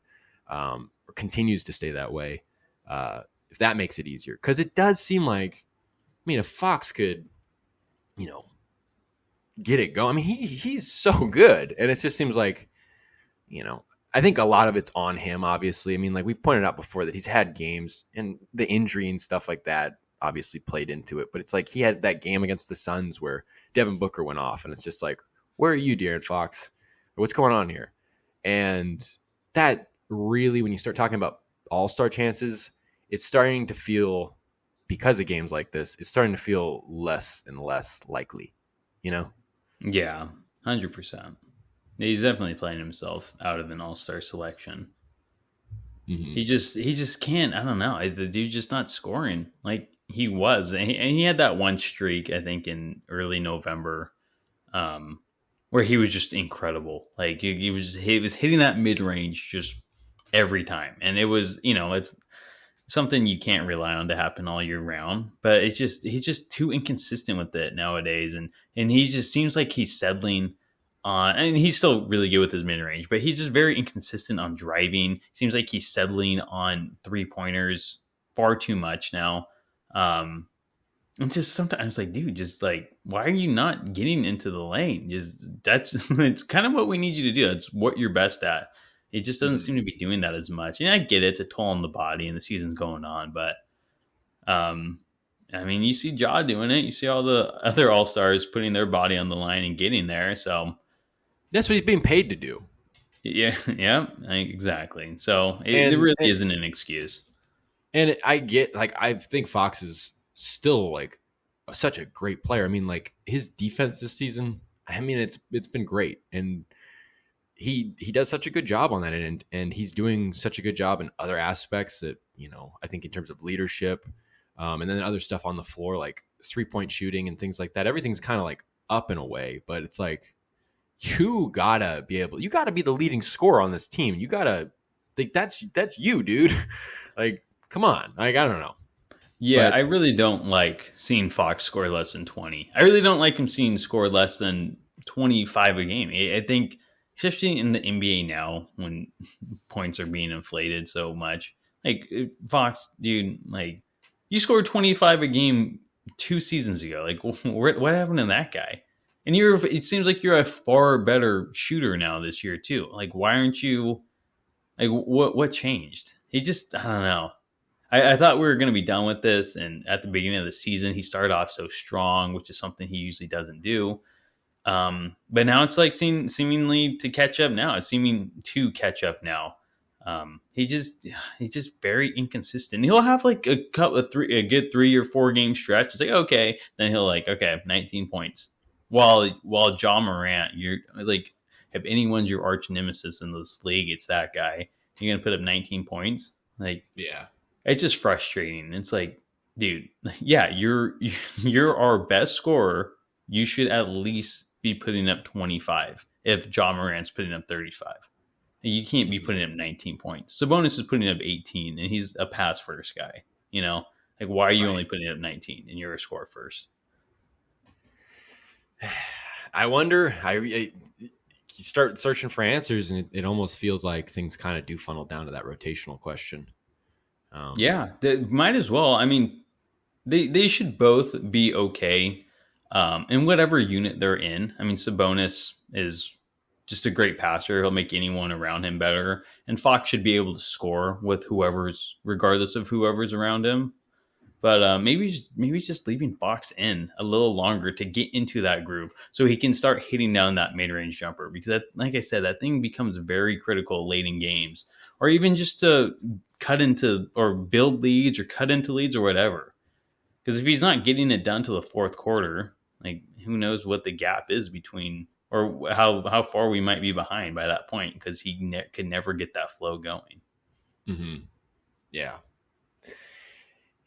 or continues to stay that way, if that makes it easier. Because it does seem like, if Fox could, get it going. I mean, he's so good. And it just seems like, I think a lot of it's on him, obviously. I mean, like we've pointed out before that he's had games, and the injury and stuff like that obviously played into it. But it's like he had that game against the Suns where Devin Booker went off, and it's just like, where are you, De'Aaron Fox? What's going on here? And that really, when you start talking about all-star chances, it's starting to feel, because of games like this, it's starting to feel less and less likely, you know? Yeah, 100%. He's definitely playing himself out of an all-star selection. Mm-hmm. He just can't. I don't know. The dude's just not scoring like he was, and he had that one streak I think in early November, um, where he was just incredible. Like he was hitting that mid range just every time, and it was it's something you can't rely on to happen all year round. But he's just too inconsistent with it nowadays, and he just seems like he's settling on. And he's still really good with his mid range, but he's just very inconsistent on driving. Seems like he's settling on 3-pointers far too much now. Um, and just sometimes like, dude, just like, why are you not getting into the lane? Just that's it's kind of what we need you to do. That's what you're best at. It just doesn't Mm-hmm. seem to be doing that as much. And I get it, it's a toll on the body and the season's going on, but um I mean, you see Ja doing it. You see all the other all stars putting their body on the line and getting there. So That's what he's being paid to do. yeah, yeah, exactly. So there And really and, isn't an excuse. and I get, like, I think Fox is still like such a great player. I mean, like, his defense this season, I mean, it's been great. And he does such a good job on that end, and he's doing such a good job in other aspects that, I think in terms of leadership, and then other stuff on the floor, like 3-point shooting and things like that. Everything's kind of like up and away, but it's like, you gotta be the leading scorer on this team. You gotta think that's you, dude. Like, come on. Like, I don't know. Yeah, But I really don't like seeing Fox score less than 20. I really don't like him seeing score less than 25 a game. I think, especially in the NBA now, when points are being inflated so much, like Fox, dude, like you scored 25 a game 2 seasons ago. Like, what happened to that guy? And it seems like you're a far better shooter now this year too. Like, why aren't you? Like, what changed? He just, I don't know. I thought we were going to be done with this. And at the beginning of the season, he started off so strong, which is something he usually doesn't do. But now it's like seemingly to catch up now. It's seeming to catch up now. He's just very inconsistent. He'll have like a good 3 or 4 game stretch. It's like, okay, then he'll like, okay, 19 points. While John Morant, you're like, if anyone's your arch nemesis in this league, it's that guy. You're gonna put up 19 points. Like, yeah. it's just frustrating. It's like, dude, yeah, you're our best scorer. You should at least be putting up 25 if John Morant's putting up 35. You can't be putting up 19 points. Sabonis is putting up 18, and he's a pass first guy. Like, why are you Right. only putting up 19 and you're a score first? I wonder. You start searching for answers, and it almost feels like things kind of do funnel down to that rotational question. Yeah, they might as well. I mean, they should both be okay in whatever unit they're in. I mean, Sabonis is just a great passer. He'll make anyone around him better. And Fox should be able to score with regardless of whoever's around him. But maybe just leaving Fox in a little longer to get into that groove so he can start hitting down that mid range jumper. Because like I said, that thing becomes very critical late in games, or even just to cut into or build leads or cut into leads or whatever. Because if he's not getting it done to the fourth quarter, like, who knows what the gap is between, or how far we might be behind by that point, because he could never get that flow going. Mm-hmm. Yeah.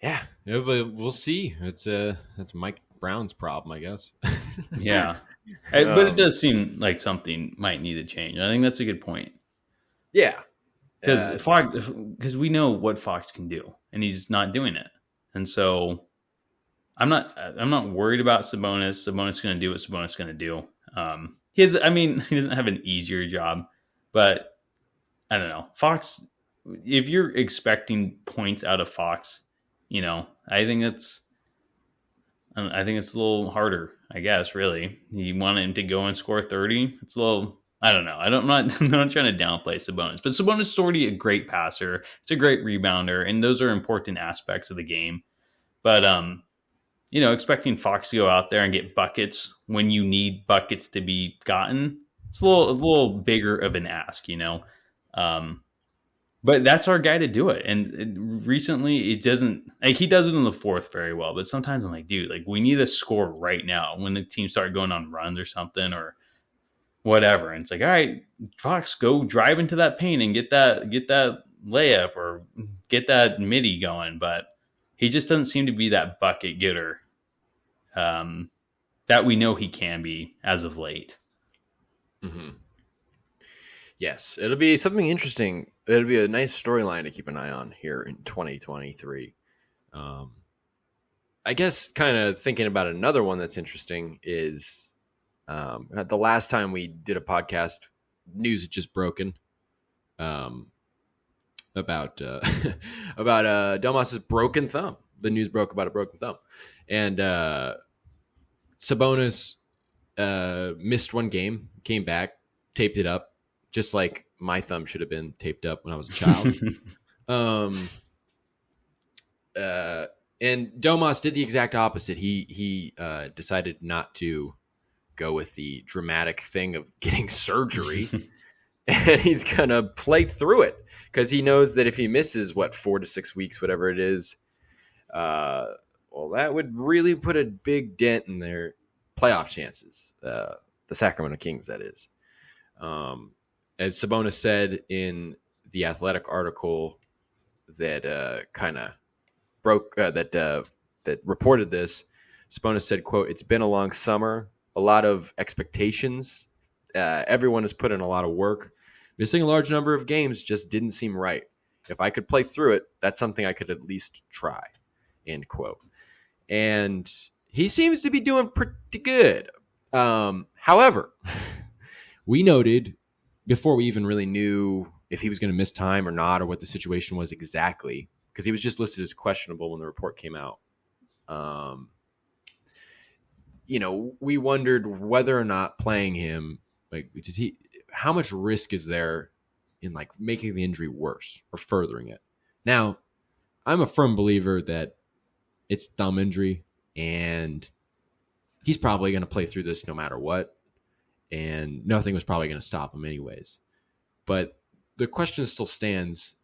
Yeah, but we'll see. That's Mike Brown's problem, I guess. Yeah, but it does seem like something might need to change. I think that's a good point, Yeah. because we know what Fox can do, and he's not doing it. And so I'm not worried about Sabonis. Sabonis is going to do what Sabonis is going to do. He doesn't have an easier job, but I don't know. Fox, if you're expecting points out of Fox, I think it's a little harder, I guess, really. You want him to go and score 30. It's a little, I don't know. I'm not trying to downplay Sabonis, but Sabonis is already a great passer. It's a great rebounder, and those are important aspects of the game. But expecting Fox to go out there and get buckets when you need buckets to be gotten, it's a little bigger of an ask, Um, but that's our guy to do it. And recently, it doesn't like he does it in the fourth very well. But sometimes I'm like, dude, like we need a score right now when the team start going on runs or something or whatever. And it's like, all right, Fox, go drive into that paint and get that layup or get that midi going. But he just doesn't seem to be that bucket getter that we know he can be as of late. Mm-hmm. Yes, it'll be something interesting. It'll be a nice storyline to keep an eye on here in 2023. I guess kind of thinking about another one that's interesting is the last time we did a podcast, news had just broken about Domas's broken thumb. The news broke about a broken thumb, and Sabonis missed one game, came back, taped it up, just like my thumb should have been taped up when I was a child. And Domas did the exact opposite. He decided not to go with the dramatic thing of getting surgery, and he's gonna play through it because he knows that if he misses 4 to 6 weeks, whatever it is, well, that would really put a big dent in their playoff chances. The Sacramento Kings, that is. As Sabonis said in the Athletic article that kind of broke that reported this, Sabonis said, quote, "It's been a long summer, a lot of expectations. Everyone has put in a lot of work. Missing a large number of games just didn't seem right. If I could play through it, that's something I could at least try," end quote. And he seems to be doing pretty good. However, we noted before we even really knew if he was going to miss time or not, or what the situation was exactly, because he was just listed as questionable when the report came out. We wondered whether or not playing him, how much risk is there in making the injury worse or furthering it? Now, I'm a firm believer that it's thumb injury and he's probably going to play through this no matter what. And nothing was probably going to stop him anyways. But the question still stands,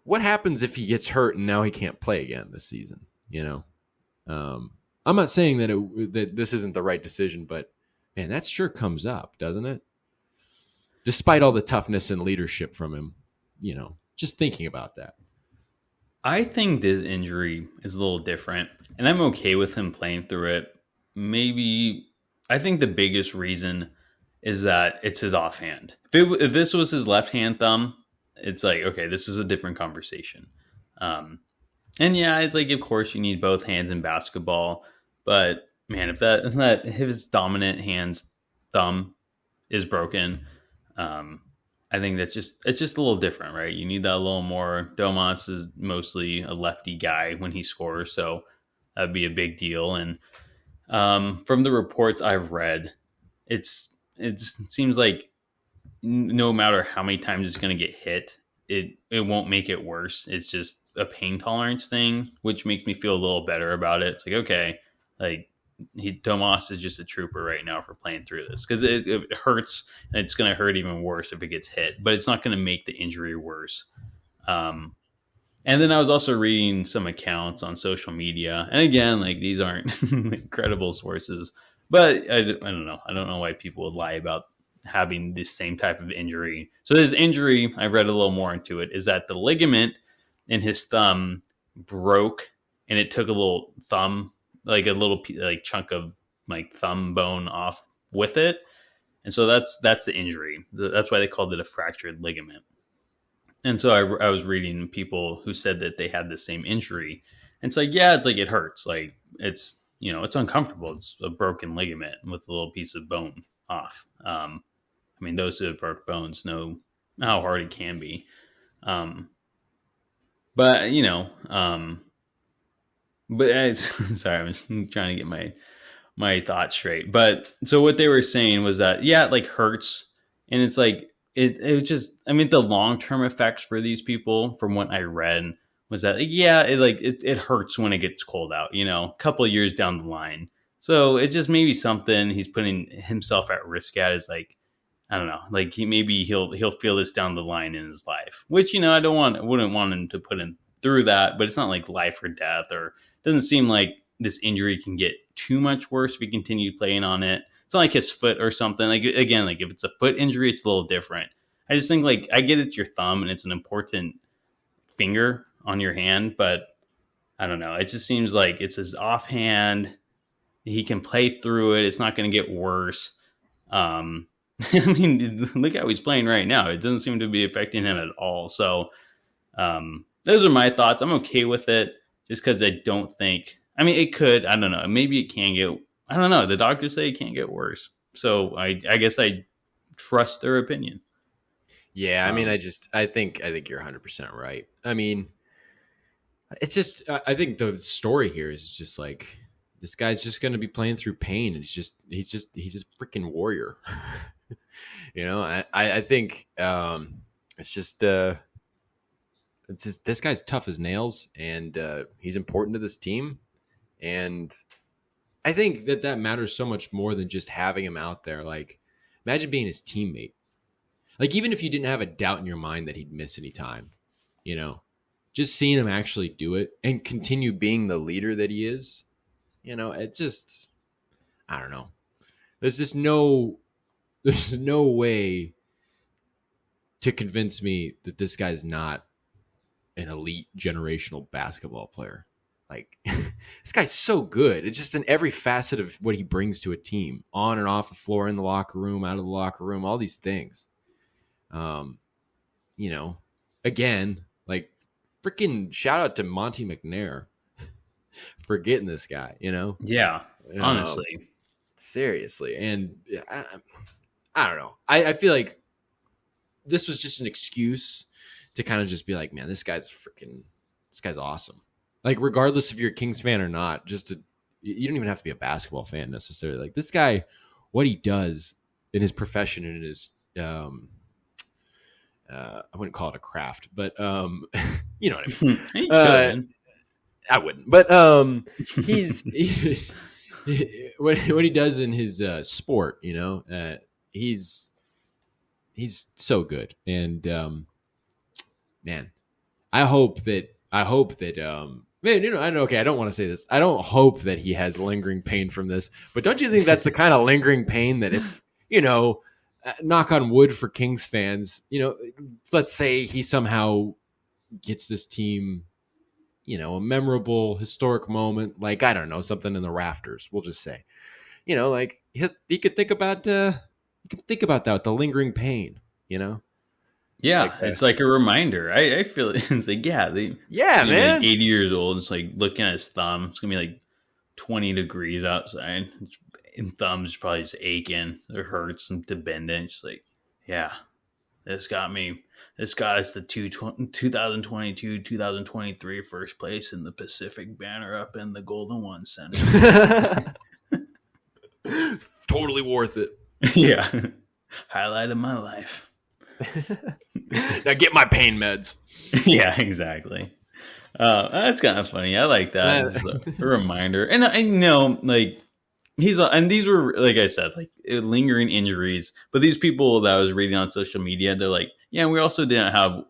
what happens if he gets hurt and now he can't play again this season? I'm not saying that this isn't the right decision, but man, that sure comes up, doesn't it? Despite all the toughness and leadership from him, just thinking about that. I think this injury is a little different, and I'm okay with him playing through it. Maybe I think the biggest reason is that it's his offhand. If this was his left hand thumb, it's like, okay, this is a different conversation. And yeah, it's like, of course, you need both hands in basketball, but man, if his dominant hand's thumb is broken, I think it's just a little different, right? You need that a little more. Domas is mostly a lefty guy when he scores, so that'd be a big deal. And from the reports I've read, it seems like no matter how many times it's going to get hit, it won't make it worse. It's just a pain tolerance thing, which makes me feel a little better about it. It's like, okay, Tomas is just a trooper right now for playing through this, because it hurts, and it's going to hurt even worse if it gets hit, but it's not going to make the injury worse. And then I was also reading some accounts on social media, and again, these aren't credible sources, but I don't know. I don't know why people would lie about having this same type of injury. So this injury, I read a little more into it, is that the ligament in his thumb broke, and it took a little thumb, a little chunk of thumb bone off with it. And so that's the injury. That's why they called it a fractured ligament. And so I was reading people who said that they had the same injury. And it's it hurts. It's, it's uncomfortable. It's a broken ligament with a little piece of bone off. Those who have broke bones know how hard it can be. But sorry, I was trying to get my thoughts straight. But so what they were saying was that, yeah, it hurts. And it's it just, the long-term effects for these people, from what I read, was that yeah, it hurts when it gets cold out, a couple of years down the line. So it's just maybe something he's putting himself at risk at is like, I don't know, like he'll feel this down the line in his life, which wouldn't want him to put him through that, but it's not like life or death, or it doesn't seem like this injury can get too much worse if he continued playing on it. It's not like his foot or something. Like again, like if it's a foot injury, it's a little different. I just think like I get it's your thumb and it's an important finger on your hand, but I don't know. It just seems like it's his offhand. He can play through it. It's not going to get worse. I mean, look how he's playing right now. It doesn't seem to be affecting him at all. So those are my thoughts. I'm okay with it just because I don't think. I mean, it could. I don't know. Maybe it can get. I don't know. The doctors say it can't get worse. So I guess I trust their opinion. Yeah, I mean, I think you're 100% right. I mean, it's just I think the story here is just like this guy's just going to be playing through pain, and he's just freaking warrior. I think it's just this guy's tough as nails, and he's important to this team, and I think that matters so much more than just having him out there. Like, imagine being his teammate. Like, even if you didn't have a doubt in your mind that he'd miss any time, just seeing him actually do it and continue being the leader that he is, it just, I don't know. There's no way to convince me that this guy's not an elite generational basketball player. Like, this guy's so good. It's just in every facet of what he brings to a team, on and off the floor, in the locker room, out of the locker room, all these things. Again, like, freaking shout out to Monty McNair for getting this guy, Yeah, honestly. Seriously. And I don't know. I feel like this was just an excuse to kind of just be like, man, this guy's awesome. Like, regardless if you're a Kings fan or not, you don't even have to be a basketball fan necessarily. Like, this guy, what he does in his profession and in his, I wouldn't call it a craft, but you know what I mean. I wouldn't, but what he does in his sport, he's so good, and man, I hope that man, I don't want to say this. I don't hope that he has lingering pain from this, but don't you think that's the kind of lingering pain that if knock on wood for Kings fans, let's say he somehow gets this team, a memorable historic moment, like, I don't know, something in the rafters, we'll just say, like he could think about that with the lingering pain, Yeah, like it's like a reminder. I feel it's like, man, like 80 years old. It's like looking at his thumb. It's gonna be like 20 degrees outside, and thumb's probably just aching. It hurts him to bend it. It's like, yeah, this got me. This got us the 2022-2023 first place in the Pacific banner up in the Golden One Center. Totally worth it. Yeah, highlight of my life. Now get my pain meds. Yeah, exactly. That's kind of funny. I like that. Just a reminder. And I know, like, and these were, like I said, like, lingering injuries. But these people that I was reading on social media, they're like, yeah, we also didn't have,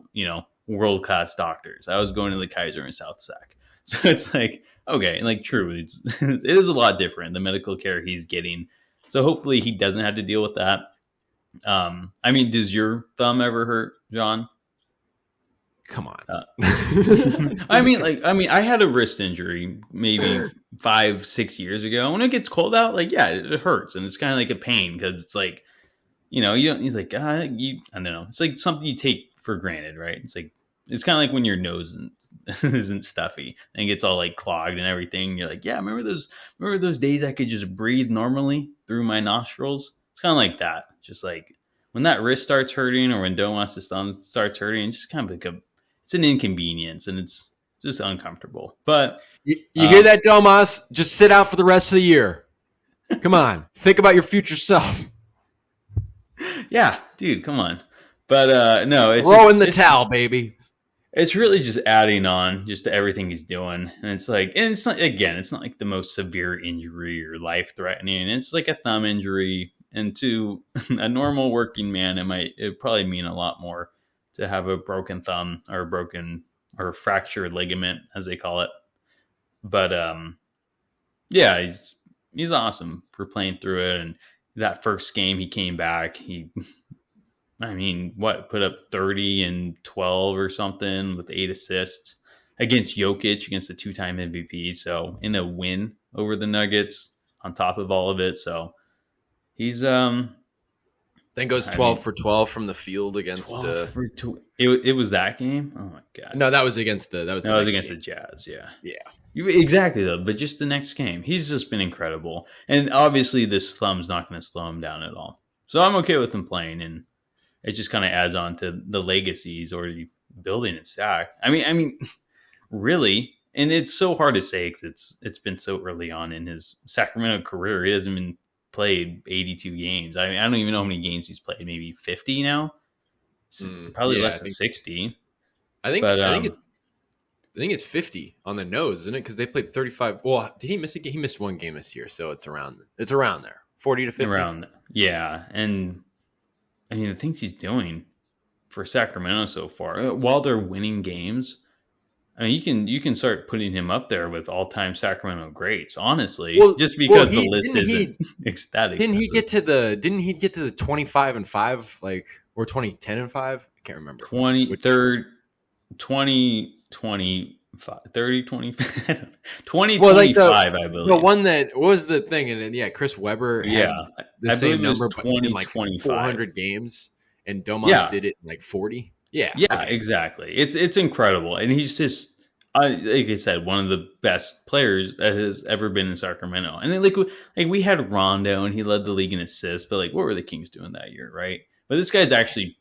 world-class doctors. I was going to the Kaiser in South Sac. So it's like, okay, like, true. It is a lot different, the medical care he's getting. So hopefully he doesn't have to deal with that. I mean, does your thumb ever hurt, John? Come on. I had a wrist injury maybe 5-6 years ago. When it gets cold out, like, yeah, it hurts, and it's kind of like a pain because it's like, you don't. It's like, I don't know. It's like something you take for granted, right? It's like, it's kind of like when your nose isn't stuffy and it gets all like clogged and everything. You're like, yeah, remember those days I could just breathe normally through my nostrils? It's kind of like that. Just like when that wrist starts hurting, or when Domas' thumb starts hurting, it's just kind of like it's an inconvenience, and it's just uncomfortable. But you hear that, Domas? Just sit out for the rest of the year. Come on, think about your future self. Yeah, dude, come on. But no, it's throw in the towel, baby. it's really just adding on just to everything he's doing. And it's not, again, it's not like the most severe injury or life threatening. It's like a thumb injury. And to a normal working man, it probably mean a lot more to have a broken thumb or fractured ligament, as they call it. But, yeah, he's awesome for playing through it. And that first game he came back, put up 30 and 12 or something with 8 assists against Jokic, against the 2-time MVP. So in a win over the Nuggets on top of all of it. So he's then goes 12 for 12 from the field against it was that game. Oh my God. No, that was against the Jazz. Yeah. Yeah. Exactly though. But just the next game, he's just been incredible. And obviously this thumb's not going to slow him down at all. So I'm okay with him playing, and it just kind of adds on to the legacy he's already building at Sac. I mean, really, and it's so hard to say because it's been so early on in his Sacramento career. He hasn't even played 82 games. I don't even know how many games he's played. Maybe 50 now. Probably less than 60. I think it's 50 on the nose, isn't it? Because they played 35. Well, did he miss a game? He missed one game this year, so it's around there, 40 to 50. Yeah, and I mean, the things he's doing for Sacramento so far, while they're winning games, I mean, you can start putting him up there with all-time Sacramento greats, honestly, just because the list isn't that extensive. Didn't he get to the 25-5, like, or 20-10-5? I can't remember. 2025, I believe. The one that was the thing, and then Chris Webber had the same number, but in like 400 games, and Domas did it in like 40. Exactly. It's incredible, and he's just like I said, one of the best players that has ever been in Sacramento. And like we had Rondo, and he led the league in assists, but like what were the Kings doing that year, right? But this guy's actually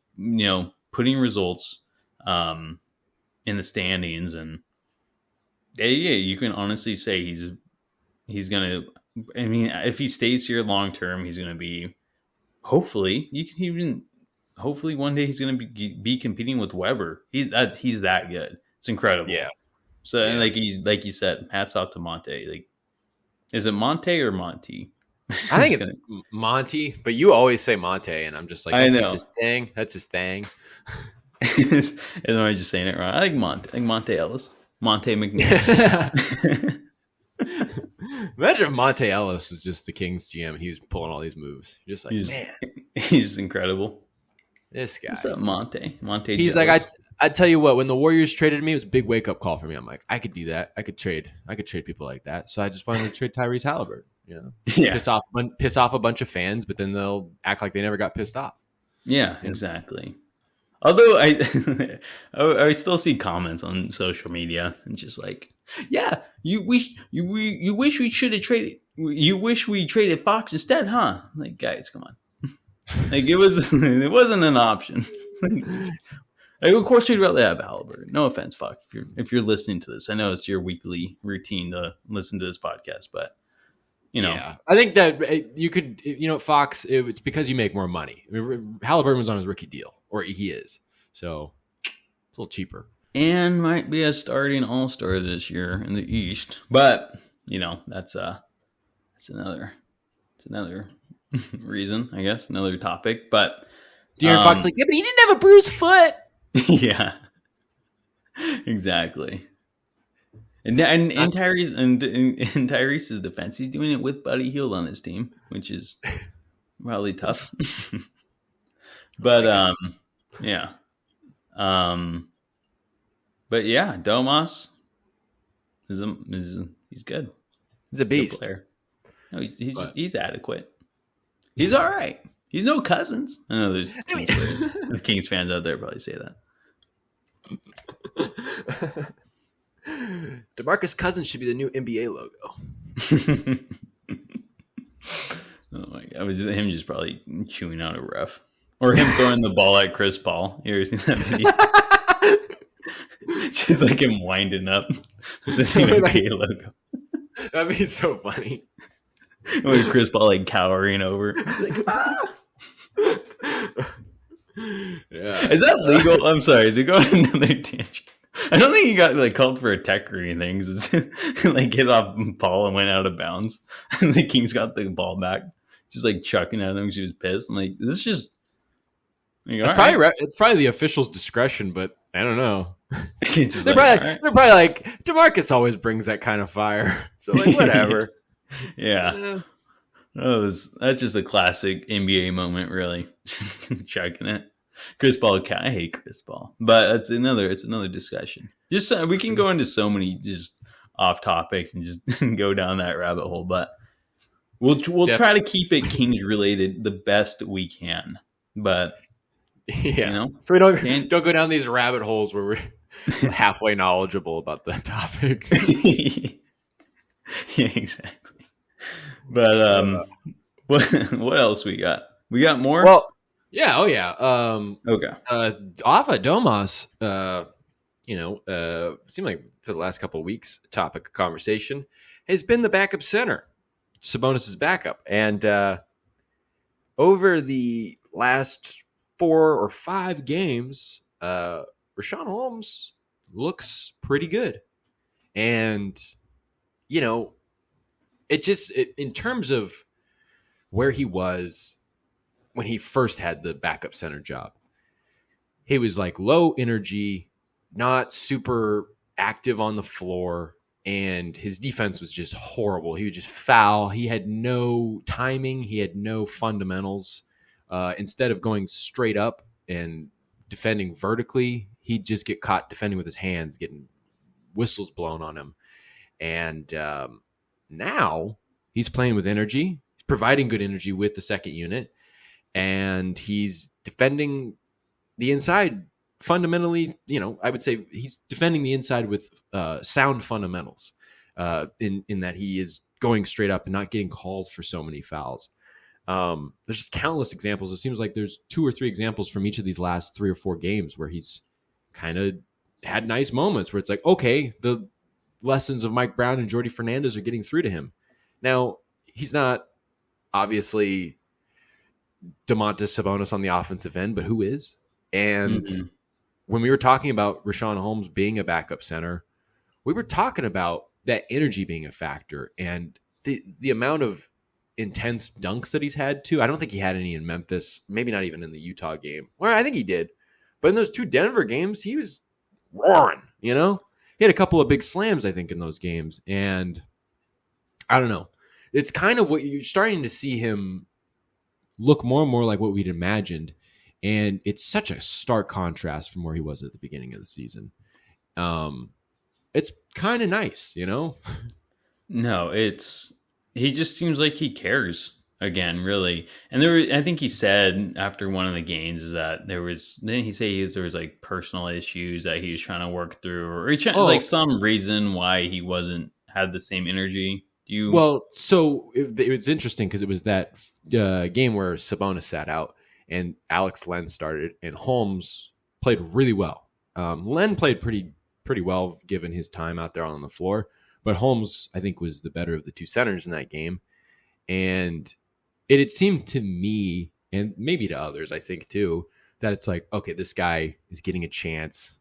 putting results in the standings, and you can honestly say he's gonna. I mean, if he stays here long term, he's gonna be. Hopefully one day he's gonna be competing with Weber. He's that good. It's incredible. Yeah. So like you said, hats off to Monte. Like, is it Monte or Monty? I think it's Monty, but you always say Monte, and I'm just like, that's just his thing. That's his thing. Am I just saying it wrong? I like Monte. I like Monte Ellis. Monte McNeil. Imagine if Monte Ellis was just the Kings GM and he was pulling all these moves. You're just like, man. He's just incredible. This guy. What's up, Monte? He's jealous. like, I tell you what, when the Warriors traded me, it was a big wake-up call for me. I'm like, I could do that. I could trade people like that. So I just wanted to trade Tyrese Halliburton. Piss off a bunch of fans, but then they'll act like they never got pissed off. Yeah, exactly. Although I still see comments on social media and just like, yeah, you wish we should have traded. You wish we traded Fox instead, huh? Like, guys, come on. Like it wasn't an option. Like, of course, we'd rather have Halliburton. No offense, Fox. If you're listening to this, I know it's your weekly routine to listen to this podcast, but. Yeah, I think that you could, Fox, it's because you make more money. Halliburton was on his rookie deal, or he is. So it's a little cheaper. And might be a starting all-star this year in the East. But, that's another reason, I guess, another topic. But De'Aaron Fox like, yeah, but he didn't have a bruised foot. Yeah, exactly. And Tyrese's defense, he's doing it with Buddy Hield on his team, which is probably tough. But yeah. But yeah, Domas he's good. He's a beast. Good player. No, he's adequate. He's all right. He's no Cousins. I know there's Kings fans out there probably say that. DeMarcus Cousins should be the new NBA logo. Oh my God. It was him just probably chewing out a ref. Or him throwing the ball at Chris Paul. You ever seen that video? Just like him winding up. It's the new NBA logo. That'd be so funny. With Chris Paul like cowering over. Like, ah! Yeah. Is that legal? I'm sorry to go on another tangent. I don't think he got like called for a tech or anything. Just, like hit off Paul and went out of bounds, and the Kings got the ball back, just like chucking at him. She was pissed. I'm like, this is just like, all right. It's probably the official's discretion, but I don't know. Just They're like, all probably, right. they're probably like DeMarcus always brings that kind of fire, so like whatever. Yeah. That's just a classic NBA moment, really. Checking it. Chris Paul, I hate Chris Paul, but it's another discussion. Just we can go into so many just off topics and just go down that rabbit hole, but we'll try to keep it Kings related the best we can. But Yeah, so we don't go down these rabbit holes where we're halfway knowledgeable about the topic. Yeah, exactly. But what else we got? We got more? Well, yeah, oh yeah. Okay. Ava Domas, seemed like for the last couple of weeks, topic of conversation has been the backup center, Sabonis' backup, and over the last 4 or 5 games, Richaun Holmes looks pretty good, and in terms of where he was when he first had the backup center job, he was like low energy, not super active on the floor, and his defense was just horrible. He would just foul. He had no timing. He had no fundamentals. Instead of going straight up and defending vertically, he'd just get caught defending with his hands, getting whistles blown on him. And now he's playing with energy. He's providing good energy with the second unit, and he's defending the inside fundamentally. I would say he's defending the inside with sound fundamentals in that he is going straight up and not getting called for so many fouls. There's just countless examples. It seems like there's 2 or 3 examples from each of these last 3 or 4 games where he's kind of had nice moments where it's like, okay, the lessons of Mike Brown and Jordy Fernandez are getting through to him. Now, he's not obviously Domantas Sabonis on the offensive end, but who is? And when we were talking about Richaun Holmes being a backup center, we were talking about that energy being a factor and the amount of intense dunks that he's had too. I don't think he had any in Memphis, maybe not even in the Utah game. Well, I think he did. But in those 2 Denver games, he was roaring, He had a couple of big slams, I think, in those games. And I don't know. It's kind of what you're starting to see him look more and more like what we'd imagined. And it's such a stark contrast from where he was at the beginning of the season. It's kind of nice, No, he just seems like he cares again, really. And I think he said after one of the games that didn't he say there was like personal issues that he was trying to work through, or like some reason why he had the same energy. So it was interesting because it was that game where Sabonis sat out and Alex Len started, and Holmes played really well. Len played pretty well given his time out there on the floor, but Holmes, I think, was the better of the 2 centers in that game. And it seemed to me, and maybe to others, I think too, that it's like, okay, this guy is getting a chance.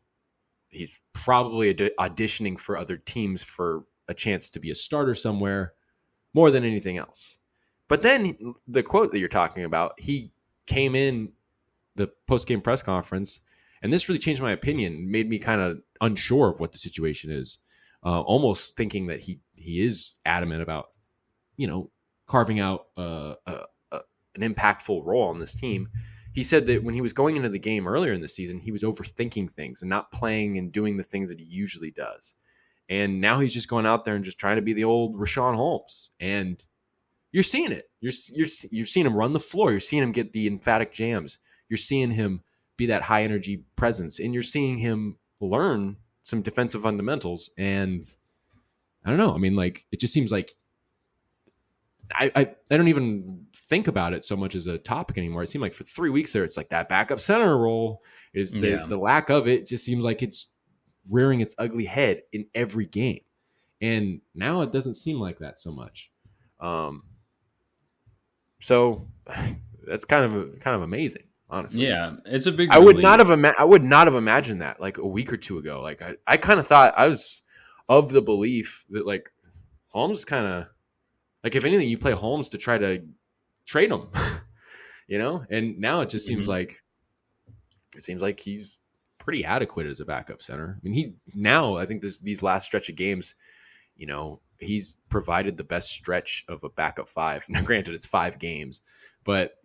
He's probably auditioning for other teams for a chance to be a starter somewhere more than anything else. But then the quote that you're talking about, he came in the post-game press conference, and this really changed my opinion, made me kind of unsure of what the situation is, almost thinking that he is adamant about, carving out an impactful role on this team. He said that when he was going into the game earlier in the season, he was overthinking things and not playing and doing the things that he usually does. And now he's just going out there and just trying to be the old Richaun Holmes. And you're seeing it. You're seeing him run the floor. You're seeing him get the emphatic jams. You're seeing him be that high energy presence. And you're seeing him learn some defensive fundamentals. And I don't know. I mean, like, it just seems like I don't even think about it so much as a topic anymore. It seemed like for 3 weeks there, it's like that backup center role is the lack of it. It just seems like it's rearing its ugly head in every game. And now it doesn't seem like that so much. So that's kind of amazing. honestly. Yeah, it's a big I would not relief. have I would not have imagined that like a week or two ago. Like I kind of thought I was of the belief that like Holmes kind of like if anything you play Holmes to try to trade him, And now Mhm. it seems like he's pretty adequate as a backup center. I mean, I think these last stretch of games, he's provided the best stretch of a backup five. Now, granted, it's 5 games, but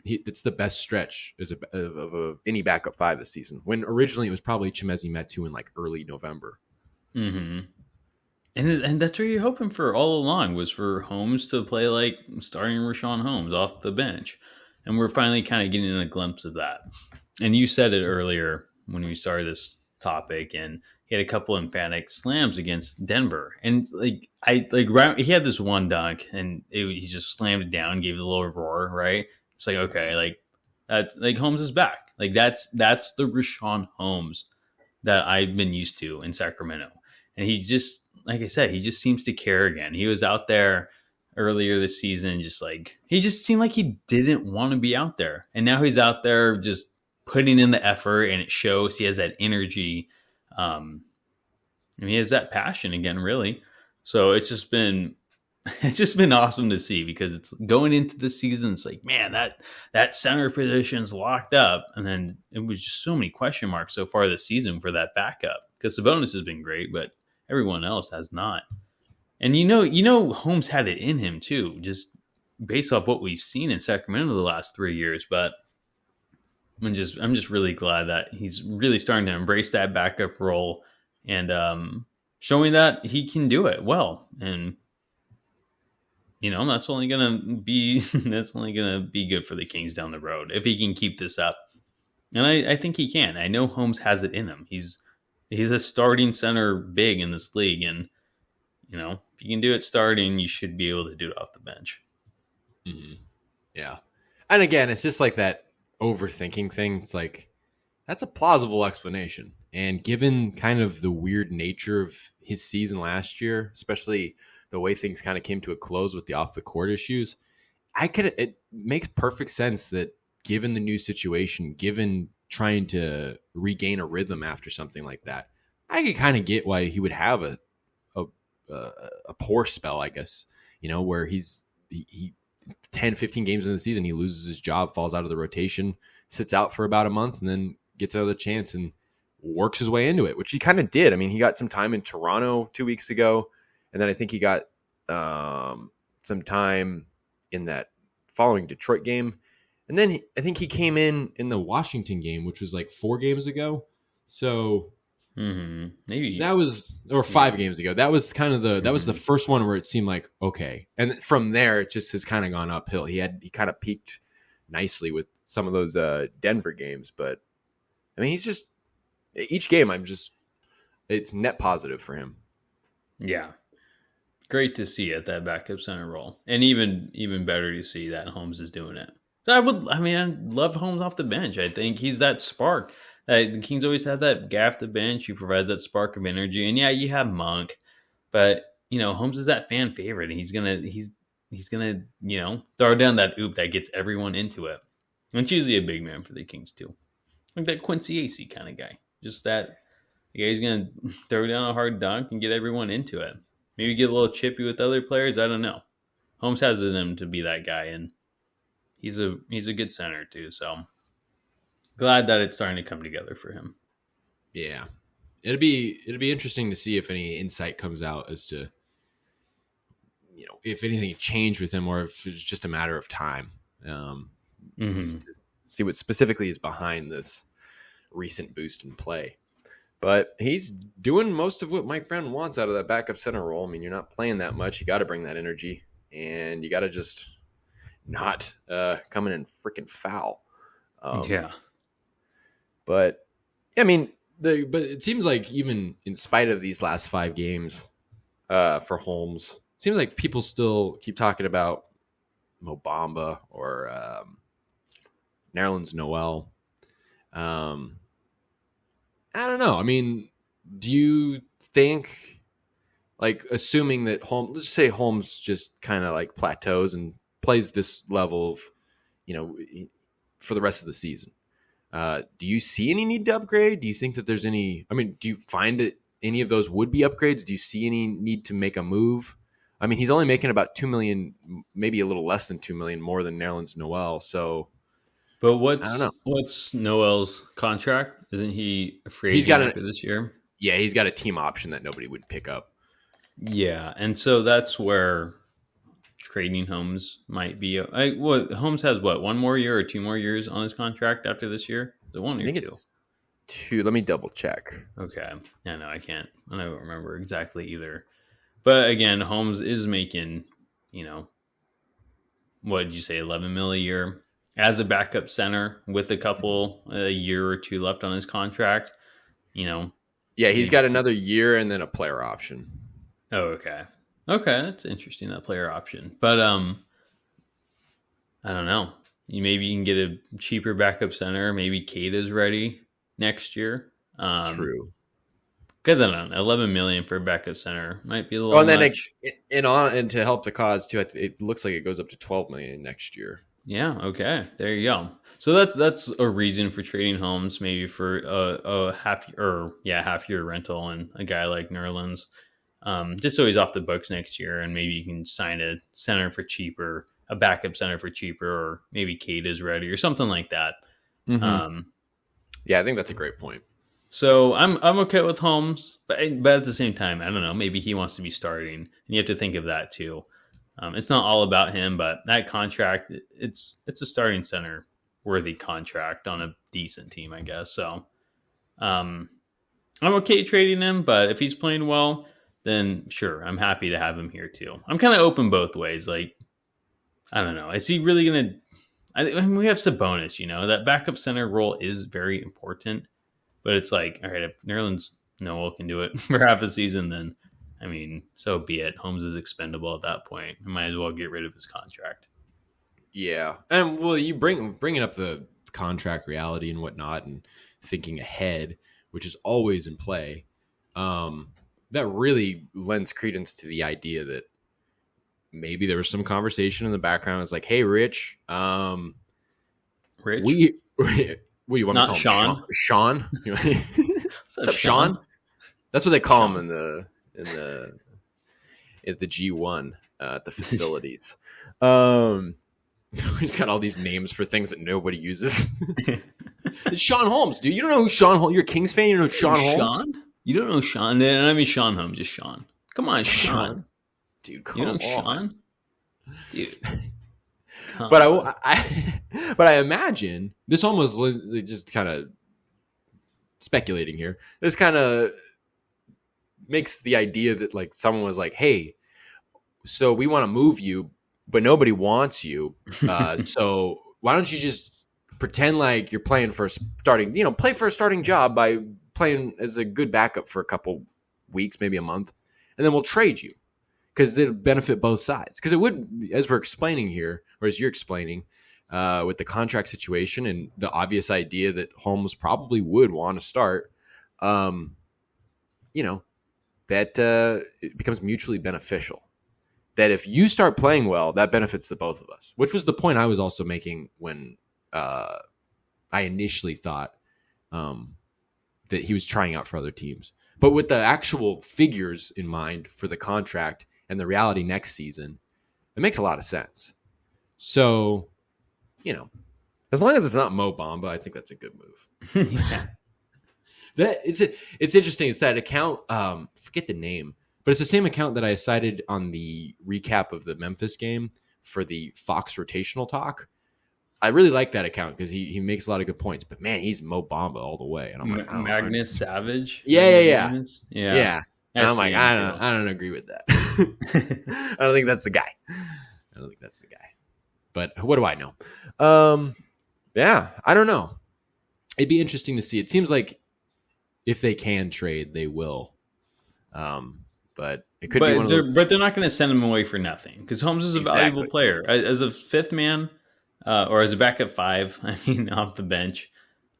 it's the best stretch of any backup five this season. When originally it was probably Chimezie Metu in like early November. Mhm. And that's what you're hoping for all along was for Holmes to play like starting Richaun Holmes off the bench, and we're finally kind of getting a glimpse of that. And you said it earlier when we started this topic, and he had a couple emphatic slams against Denver, and he had this one dunk, and he just slammed it down, gave it a little roar, right? It's like okay, like Holmes is back, like that's the Richaun Holmes that I've been used to in Sacramento. And he just, like I said, he just seems to care again. He was out there earlier this season, just like, he just seemed like he didn't want to be out there. And now he's out there just putting in the effort, and it shows. He has that energy. And he has that passion again, really. So it's just been awesome to see because it's going into the season. It's like, man, that center position's locked up, and then it was just so many question marks so far this season for that backup because Sabonis has been great, but everyone else has not. And Holmes had it in him too, just based off what we've seen in Sacramento the last 3 years. But I'm just really glad that he's really starting to embrace that backup role and showing that he can do it well. And that's only gonna be that's only gonna be good for the Kings down the road if he can keep this up. And I think he can. I know Holmes has it in him. He's a starting center big in this league, and if you can do it starting, you should be able to do it off the bench. Mm-hmm. Yeah. And again, it's just like that overthinking thing. It's like, that's a plausible explanation. And given kind of the weird nature of his season last year, especially the way things kind of came to a close with the off the court issues, it makes perfect sense that given the new situation, given trying to regain a rhythm after something like that, I could kind of get why he would have a, a poor spell, I guess, where he 10, 15 games in the season, he loses his job, falls out of the rotation, sits out for about a month, and then gets another chance and works his way into it, which he kind of did. I mean, he got some time in Toronto 2 weeks ago, and then I think he got some time in that following Detroit game. And then I think he came in the Washington game, which was like 4 games ago. So Maybe that was, or yeah. 5 games ago. That was kind of that was the first one where it seemed like, okay. And from there, it just has kind of gone uphill. He kind of peaked nicely with some of those Denver games. But I mean, he's just, each game, it's net positive for him. Yeah. Great to see at that backup center role, and even better to see that Holmes is doing it. So I love Holmes off the bench. I think he's that spark. The Kings always have that guy off the bench who provides that spark of energy. And yeah, you have Monk, but Holmes is that fan favorite, and he's gonna throw down that oop that gets everyone into it. And it's usually a big man for the Kings too, like that Quincy AC kind of guy. Just that the guy's gonna throw down a hard dunk and get everyone into it. Maybe get a little chippy with other players. I don't know. Holmes has it in him to be that guy, and he's a good center too. So glad that it's starting to come together for him. Yeah, it'd be interesting to see if any insight comes out as to if anything changed with him, or if it's just a matter of time. See what specifically is behind this recent boost in play. But he's doing most of what Mike Brown wants out of that backup center role. I mean, you're not playing that much. You got to bring that energy, and you got to just not come in and freaking foul. Yeah. But, I mean, but it seems like even in spite of these last 5 games for Holmes, it seems like people still keep talking about Mo Bamba or Nerlens Noel. I don't know. I mean, do you think, like, assuming that Holmes, let's say Holmes just kind of like plateaus and plays this level of, for the rest of the season. Do you see any need to upgrade? Do you think that there's any? I mean, do you find that any of those would be upgrades? Do you see any need to make a move? I mean, he's only making about $2 million, maybe a little less than $2 million more than Nerlens Noel. So, But I don't know. what's Noel's contract? Isn't he a free He's agent got after this year? he's got a team option that nobody would pick up. Yeah, and so that's where trading Holmes might be. Holmes has one more year or 2 more years on his contract after this year? The one I or think 2? it's 2. Let me double check. Okay. Yeah, no, I can't. I don't remember exactly either. But again, Holmes is making, what did you say, 11 mil a year as a backup center with a year or 2 left on his contract. Yeah, he's got another year and then a player option. Oh, okay. Okay, that's interesting, that player option. But I don't know. Maybe you can get a cheaper backup center. Maybe Kate is ready next year. True. Because I don't know, 11 million for a backup center might be a little much. And to help the cause too, it looks like it goes up to 12 million next year. Yeah. Okay. There you go. So that's a reason for trading Holmes, maybe for a half year rental and a guy like Nerlens, just so he's off the books next year, and maybe you can sign a center for cheaper, a backup center for cheaper, or maybe Kate is ready or something like that. Mm-hmm. Yeah, I think that's a great point. So I'm okay with Holmes, but at the same time, I don't know. Maybe he wants to be starting, and you have to think of that too. It's not all about him, but that contract, it's a starting center worthy contract on a decent team, I guess. So I'm okay trading him, but if he's playing well, then sure, I'm happy to have him here too. I'm kind of open both ways. Like, I don't know. Is he really gonna? I mean, we have Sabonis. That backup center role is very important. But it's like, all right, if Nerlens Noel can do it for half a season, then, I mean, so be it. Holmes is expendable at that point. We might as well get rid of his contract. Yeah. And, well, you bringing up the contract reality and whatnot and thinking ahead, which is always in play, that really lends credence to the idea that maybe there was some conversation in the background. It's like, hey, Rich, Rich? What do you want Not to call him? Sean? What's up, Sean? That's what they call him in the G1 at the facilities. He's got all these names for things that nobody uses. It's Sean Holmes, dude. You don't know who Sean Holmes? You're a Kings fan. You don't know Sean Holmes? You don't know Sean? I mean Sean Holmes, just Sean. Come on, Sean. Dude, you know Sean? Dude. But I imagine this almost just kind of speculating here. This kind of makes the idea that like someone was like, "Hey, so we want to move you, but nobody wants you. So why don't you just pretend like you're playing for play for a starting job by playing as a good backup for a couple weeks, maybe a month, and then we'll trade you." Because it'll benefit both sides. Because it would, as we're explaining here, or as you're explaining, with the contract situation and the obvious idea that Holmes probably would want to start, that it becomes mutually beneficial. That if you start playing well, that benefits the both of us. Which was the point I was also making when I initially thought that he was trying out for other teams. But with the actual figures in mind for the contract and the reality next season, it makes a lot of sense. So, as long as it's not Mo Bamba, I think that's a good move. Yeah. It's interesting. It's that account, forget the name, but it's the same account that I cited on the recap of the Memphis game for the Fox rotational talk. I really like that account because he makes a lot of good points. But, man, he's Mo Bamba all the way. And I'm like, Magnus Savage? Yeah. And I'm like, I don't agree with that. I don't think that's the guy. But what do I know? Yeah, I don't know. It'd be interesting to see. It seems like if they can trade, they will. But it could be one of those. But they're not going to send him away for nothing because Holmes is a valuable player. As a fifth man or as a backup 5, off the bench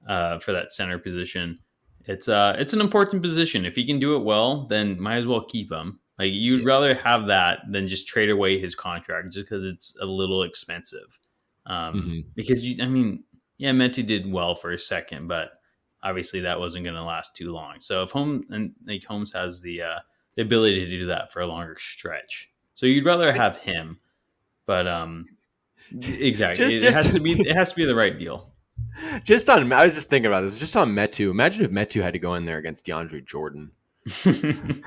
for that center position, it's an important position. If he can do it well, then might as well keep him. Like you'd rather have that than just trade away his contract just because it's a little expensive. Because yeah, Metu did well for a second, but obviously that wasn't going to last too long. So if Holmes has the ability to do that for a longer stretch, so you'd rather have him, but exactly, just it has just to be the right deal. just on. I was just thinking about this. Just on Metu. Imagine if Metu had to go in there against DeAndre Jordan. Dude,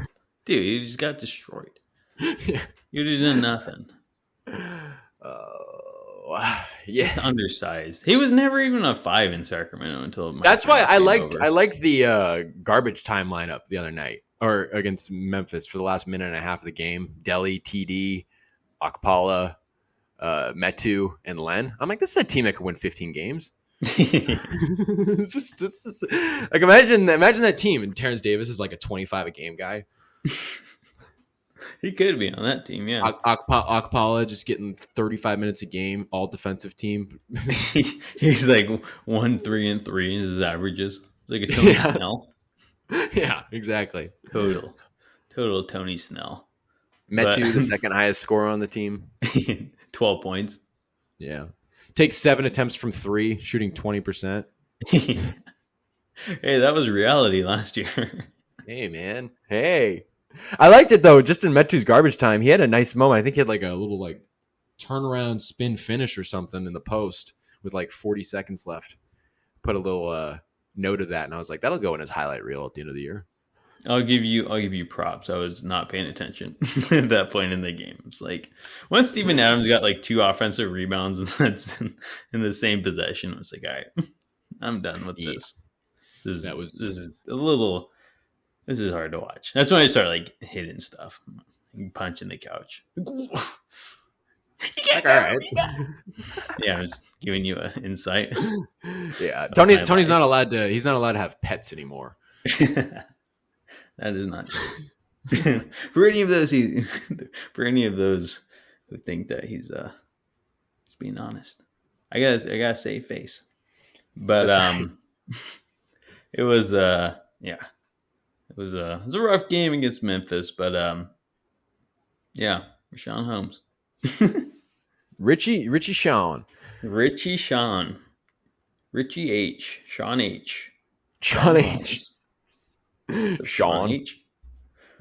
you just got destroyed. You did nothing. Yeah, Just undersized. He was never even a 5 in Sacramento until that's why I liked over. I liked the garbage time lineup the other night or against Memphis for the last minute and a half of the game. Delhi, TD, Akpala, Metu, and Len. I'm like, this is a team that could win 15 games. this is like imagine that team and Terrence Davis is like a 25 a game guy. He could be on that team, yeah. Akpala just getting 35 minutes a game, all defensive team. He's like 1-3-3 is his averages. It's like a Tony Snell. Yeah, exactly. Total Tony Snell. Metu, the second highest scorer on the team. 12 points. Yeah. Takes 7 attempts from 3, shooting 20%. Hey, that was reality last year. Hey, man. Hey. I liked it, though, just in Metu's garbage time. He had a nice moment. I think he had like a little like turnaround spin finish or something in the post with like 40 seconds left. Put a little note of that, and I was like, that'll go in his highlight reel at the end of the year. I'll give you props. I was not paying attention at that point in the game. It's like once Steven Adams got like 2 offensive rebounds and that's in the same possession, I was like, all right, I'm done with this. This is hard to watch. That's when I start like hitting stuff, punching the couch. Like, all right. Yeah, I was giving you an insight. Yeah, Tony's not allowed to. He's not allowed to have pets anymore. That is not true. For any of those who think that he's being honest, I gotta save face. But Right. it was yeah. It was a rough game against Memphis, but yeah, Richaun Holmes. Richaun. Richie H. Sean H. Sean H. Sean H.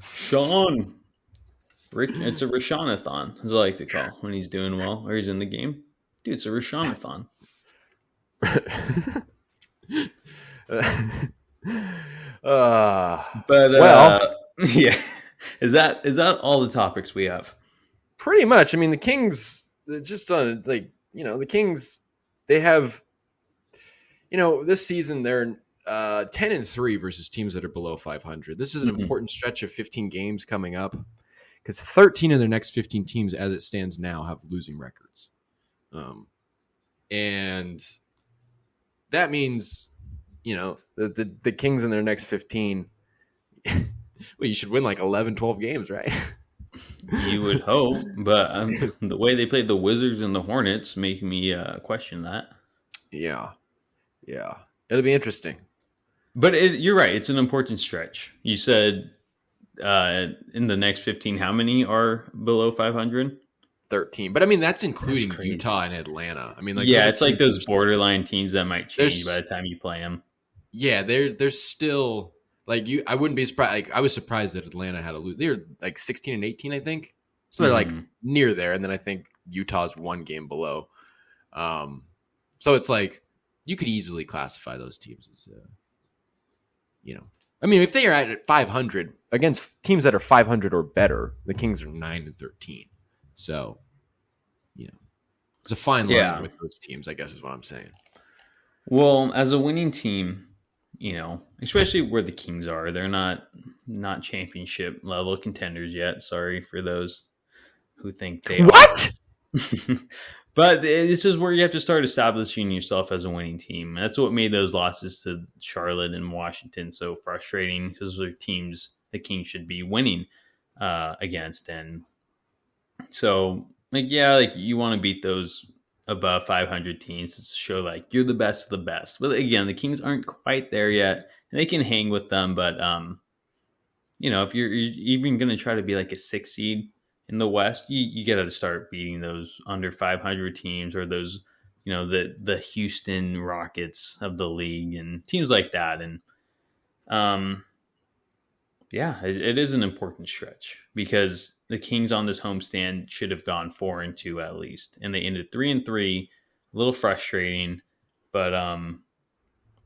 Sean. It's a Rishaunathon, as I like to call when he's doing well or he's in the game. Dude, it's a Rishaunathon. Yeah. Is that all the topics we have? Pretty much. I mean, the Kings just on the Kings, they have, this season they're 10-3 versus teams that are below 500. This is an important stretch of 15 games coming up because 13 of their next 15 teams, as it stands now, have losing records, and that means the Kings in their next 15. Well, you should win like 11, 12 games, right? You would hope, but the way they played the Wizards and the Hornets make me question that. Yeah. It'll be interesting. But you're right. It's an important stretch. You said in the next 15, how many are below 500? 13. But I mean, that's including Utah and Atlanta. I mean, it's like those borderline teams that might change by the time you play them. Yeah, they're still like you. I wouldn't be surprised. Like, I was surprised that Atlanta had a lose. They're like 16 and 18, I think. So they're like near there, and then I think Utah's 1 game below. So it's like you could easily classify those teams as, I mean, if they are at 500 against teams that are 500 or better, the Kings are 9-13. So, it's a fine line with those teams, I guess is what I'm saying. Well, as a winning team, especially where the Kings are, they're not championship level contenders yet. Sorry for those who think they What? are. But this is where you have to start establishing yourself as a winning team. That's what made those losses to Charlotte and Washington so frustrating, because those are teams the Kings should be winning against. And so, you want to beat those above 500 teams to show like you're the best of the best. But again, the Kings aren't quite there yet, and they can hang with them. But if you're even going to try to be like a 6 seed in the West, you got to start beating those under 500 teams or those the Houston Rockets of the league and teams like that. And yeah, it is an important stretch because the Kings on this homestand should have gone 4-2 at least, and they ended 3-3. A little frustrating, but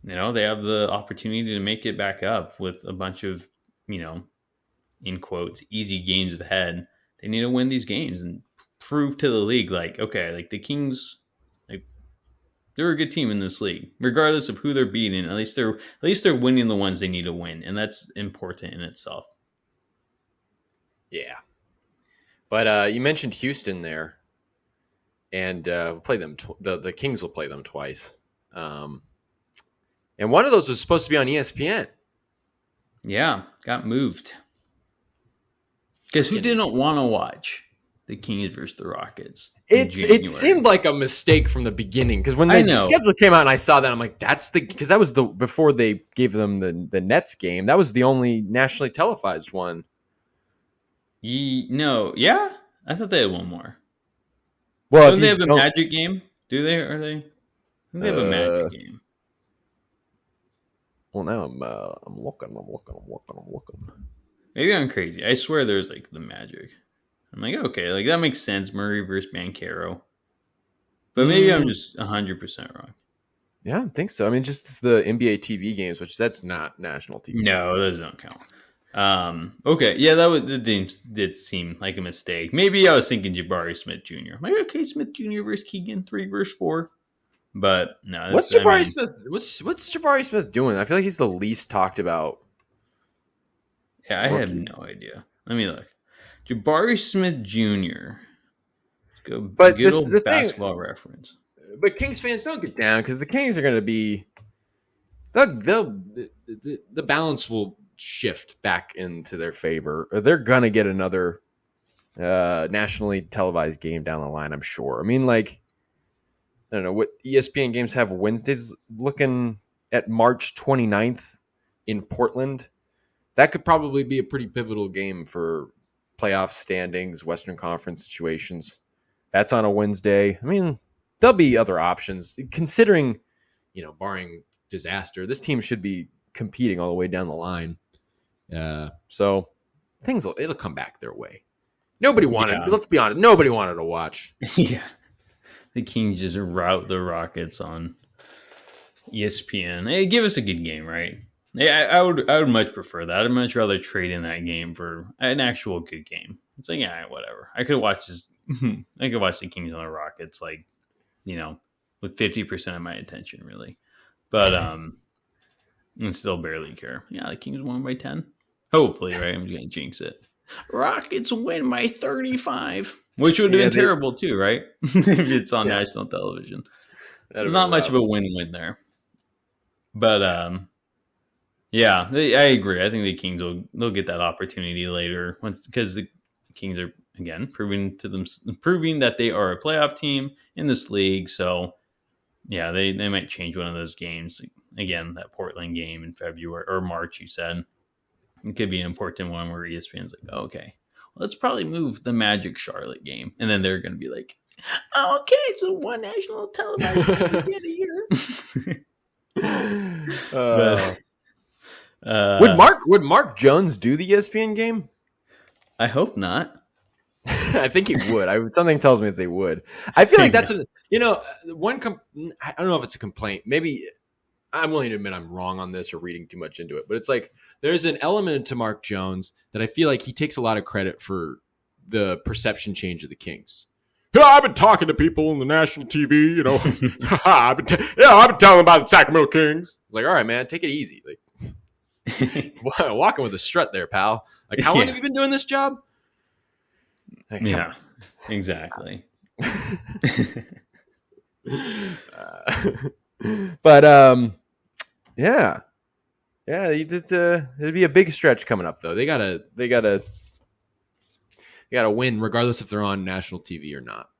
they have the opportunity to make it back up with a bunch of in quotes easy games ahead. They need to win these games and prove to the league like, okay, like the Kings, like they're a good team in this league, regardless of who they're beating. At least they're winning the ones they need to win, and that's important in itself. Yeah, but you mentioned Houston there, and we'll play them. The Kings will play them twice, and one of those was supposed to be on ESPN. Yeah, got moved. Because who didn't want to watch the Kings versus the Rockets? It seemed like a mistake from the beginning because when the schedule came out and I saw that, I'm like, because that was before they gave them the Nets game. That was the only nationally televised one. Yeah, I thought they had one more. Well, don't they have a Magic game? Do they? Are they? I think they have a Magic game. Well, now I'm looking. Maybe I'm crazy. I swear there's like the Magic. I'm like, okay, like that makes sense. Murray versus Banchero. But maybe I'm just 100% wrong. Yeah, I think so. I mean, just the NBA TV games, which that's not national TV. No, those don't count. Okay, yeah, that did seem like a mistake. Maybe I was thinking Jabari Smith Jr. I'm like, okay, Smith Jr. versus Keegan, 3 versus 4. But no, what's Jabari Smith? What's Jabari Smith doing? I feel like he's the least talked about. Yeah, I have no idea. Let me look. Jabari Smith Jr. Let's go. But good old basketball reference. But Kings fans don't get down because the Kings are going to be. The balance will shift back into their favor. They're going to get another nationally televised game down the line, I'm sure. I mean, like, I don't know what ESPN games have Wednesdays. Looking at March 29th in Portland, that could probably be a pretty pivotal game for playoff standings, Western Conference situations. That's on a Wednesday. I mean, there'll be other options. Considering, barring disaster, this team should be competing all the way down the line. So it'll come back their way. Nobody wanted, let's be honest, nobody wanted to watch. Yeah. The Kings just rout the Rockets on ESPN. Hey, give us a good game, right? Yeah, I would much prefer that. I'd much rather trade in that game for an actual good game. It's like, yeah, whatever. I could watch the Kings on the Rockets, like, with 50% of my attention, really. But and still barely care. Yeah, the Kings won by 10. Hopefully, right? I'm just gonna jinx it. Rockets win by 35, which would have been terrible too, right? If it's on national television. There's not much of a win-win there. But yeah, I agree. I think the Kings they'll get that opportunity later because the Kings are again proving that they are a playoff team in this league. So yeah, they might change one of those games again. That Portland game in February or March, you said it could be an important one where ESPN's like, oh, okay, well, let's probably move the Magic Charlotte game, and then they're going to be like, oh, okay, so one national television at a year. Would Mark Jones do the ESPN game? I hope not. I think he would. Something tells me that they would. I feel like that's I don't know if it's a complaint. Maybe I'm willing to admit I'm wrong on this or reading too much into it. But it's like there's an element to Mark Jones that I feel like he takes a lot of credit for the perception change of the Kings. Yeah, I've been talking to people on the national TV. I've been telling them about the Sacramento Kings. Like, all right, man, take it easy. Like, walking with a strut there, pal. Like, how long have you been doing this job? Like, yeah, exactly. But yeah, it'd be a big stretch coming up though. They gotta win regardless if they're on national TV or not.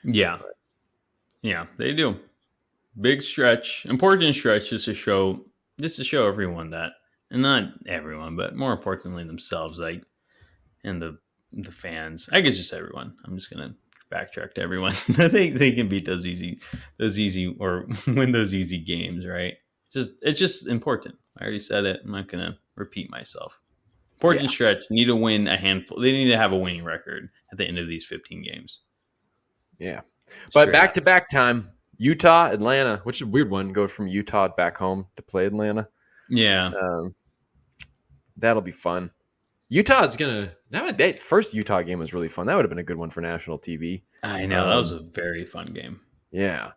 Yeah, they do. Big stretch, important stretch, just to show everyone that, and not everyone, but more importantly themselves, like, and the fans. I guess just everyone. I'm just gonna backtrack to everyone. They can beat those easy or win those easy games, right? It's just important. I already said it. I'm not gonna repeat myself. Important stretch. Need to win a handful. They need to have a winning record at the end of these 15 games. Yeah, but back-to-back time, Utah, Atlanta, which is a weird one. Go from Utah back home to play Atlanta. Yeah, that'll be fun. Utah's that first Utah game was really fun. That would have been a good one for national TV. I know that was a very fun game. Yeah,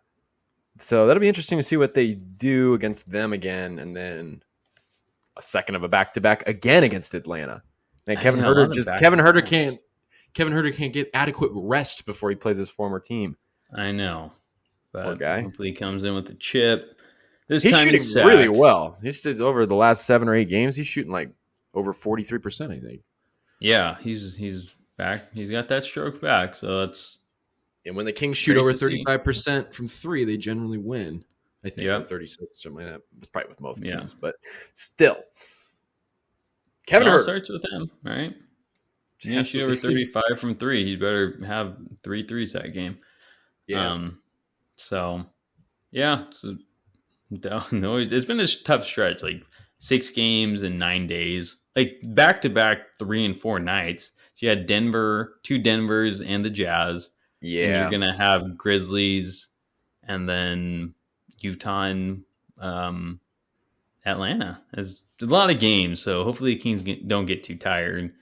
so that'll be interesting to see what they do against them again, and then a second of a back-to-back again against Atlanta. And Kevin Huerter can't get adequate rest before he plays his former team. I know, but poor guy. Hopefully he comes in with the chip. He's shooting really well. He's over the last 7 or 8 games. He's shooting like over 43%, I think. Yeah, he's back. He's got that stroke back, so that's. And when the Kings shoot over 35% from 3, they generally win. I think 36, something like that. It's probably with most teams, but still, Kevin Huerter starts with him, right? Yeah, shoot over 35 from 3. He'd better have 3 threes that game. Yeah. So, yeah. So, no, it's been a tough stretch. Like 6 games in 9 days. Like back-to-back 3 and 4 nights. So you had Denver, 2 Denvers, and the Jazz. Yeah. And you're going to have Grizzlies and then Utah and Atlanta. There's a lot of games, so hopefully the Kings don't get too tired.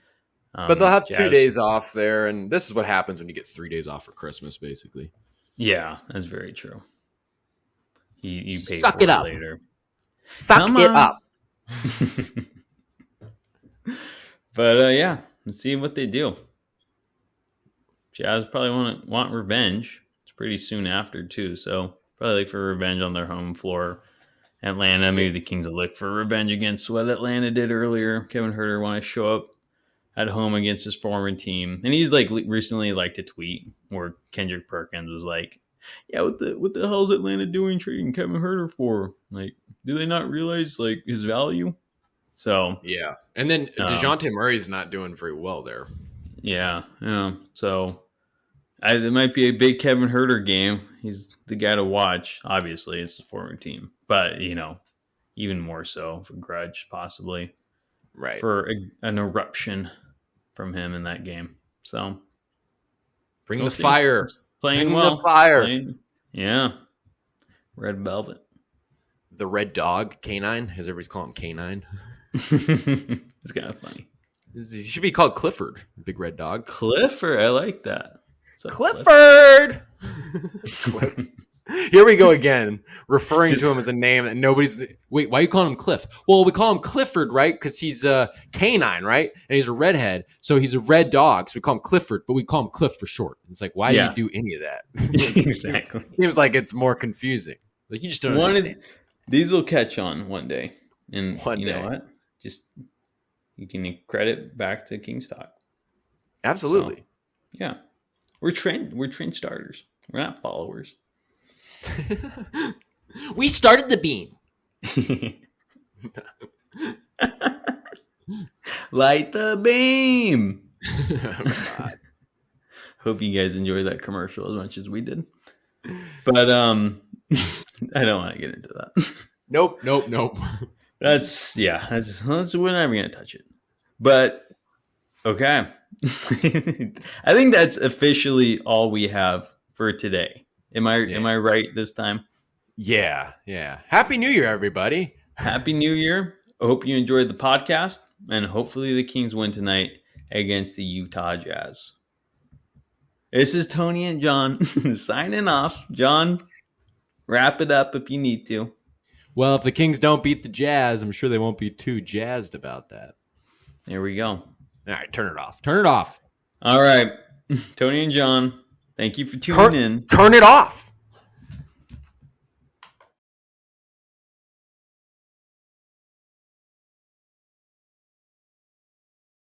But they'll have 2 days off there, and this is what happens when you get 3 days off for Christmas, basically. Yeah, that's very true. You pay Suck for it up later. Suck it up. But yeah, let's see what they do. Jazz probably want revenge. It's pretty soon after too, so probably look for revenge on their home floor. Atlanta, maybe the Kings will look for revenge against what Atlanta did earlier. Kevin Huerter want to show up at home against his former team, and he's like recently liked a tweet where Kendrick Perkins was like, "Yeah, what the hell is Atlanta doing trading Kevin Huerter for? Like, do they not realize like his value?" So yeah, and then DeJounte Murray's not doing very well there. Yeah. So it might be a big Kevin Huerter game. He's the guy to watch. Obviously, it's the former team, but even more so for grudge, possibly, right? For an eruption from him in that game. So bring the fire. Playing well. The fire. Yeah. Red Velvet. The Red Dog, Canine, as everybody's calling him Canine. It's kind of funny. He should be called Clifford, Big Red Dog. Clifford, I like that. Clifford! Cliff. Here we go again, referring to him as a name that nobody's... Wait, why are you calling him Cliff? Well, we call him Clifford, right? Because he's a canine, right? And he's a redhead, so he's a red dog. So we call him Clifford, but we call him Cliff for short. It's like, why do you do any of that? Exactly. Seems like it's more confusing. Like, you just don't understand. These will catch on one day. And you know what? Just, you can credit back to King's Talk. Absolutely. So, yeah. We're trend starters. We're not followers. We started the beam. Light the beam. Oh, hope you guys enjoyed that commercial as much as we did. But I don't want to get into that. Nope. We're never gonna touch it. But okay. I think that's officially all we have for today. Am I right this time? Yeah. Happy New Year, everybody. Happy New Year. I hope you enjoyed the podcast, and hopefully the Kings win tonight against the Utah Jazz. This is Tony and John signing off. John, wrap it up if you need to. Well, if the Kings don't beat the Jazz, I'm sure they won't be too jazzed about that. There we go. All right, turn it off. All right. Tony and John, thank you for tuning in. Turn it off.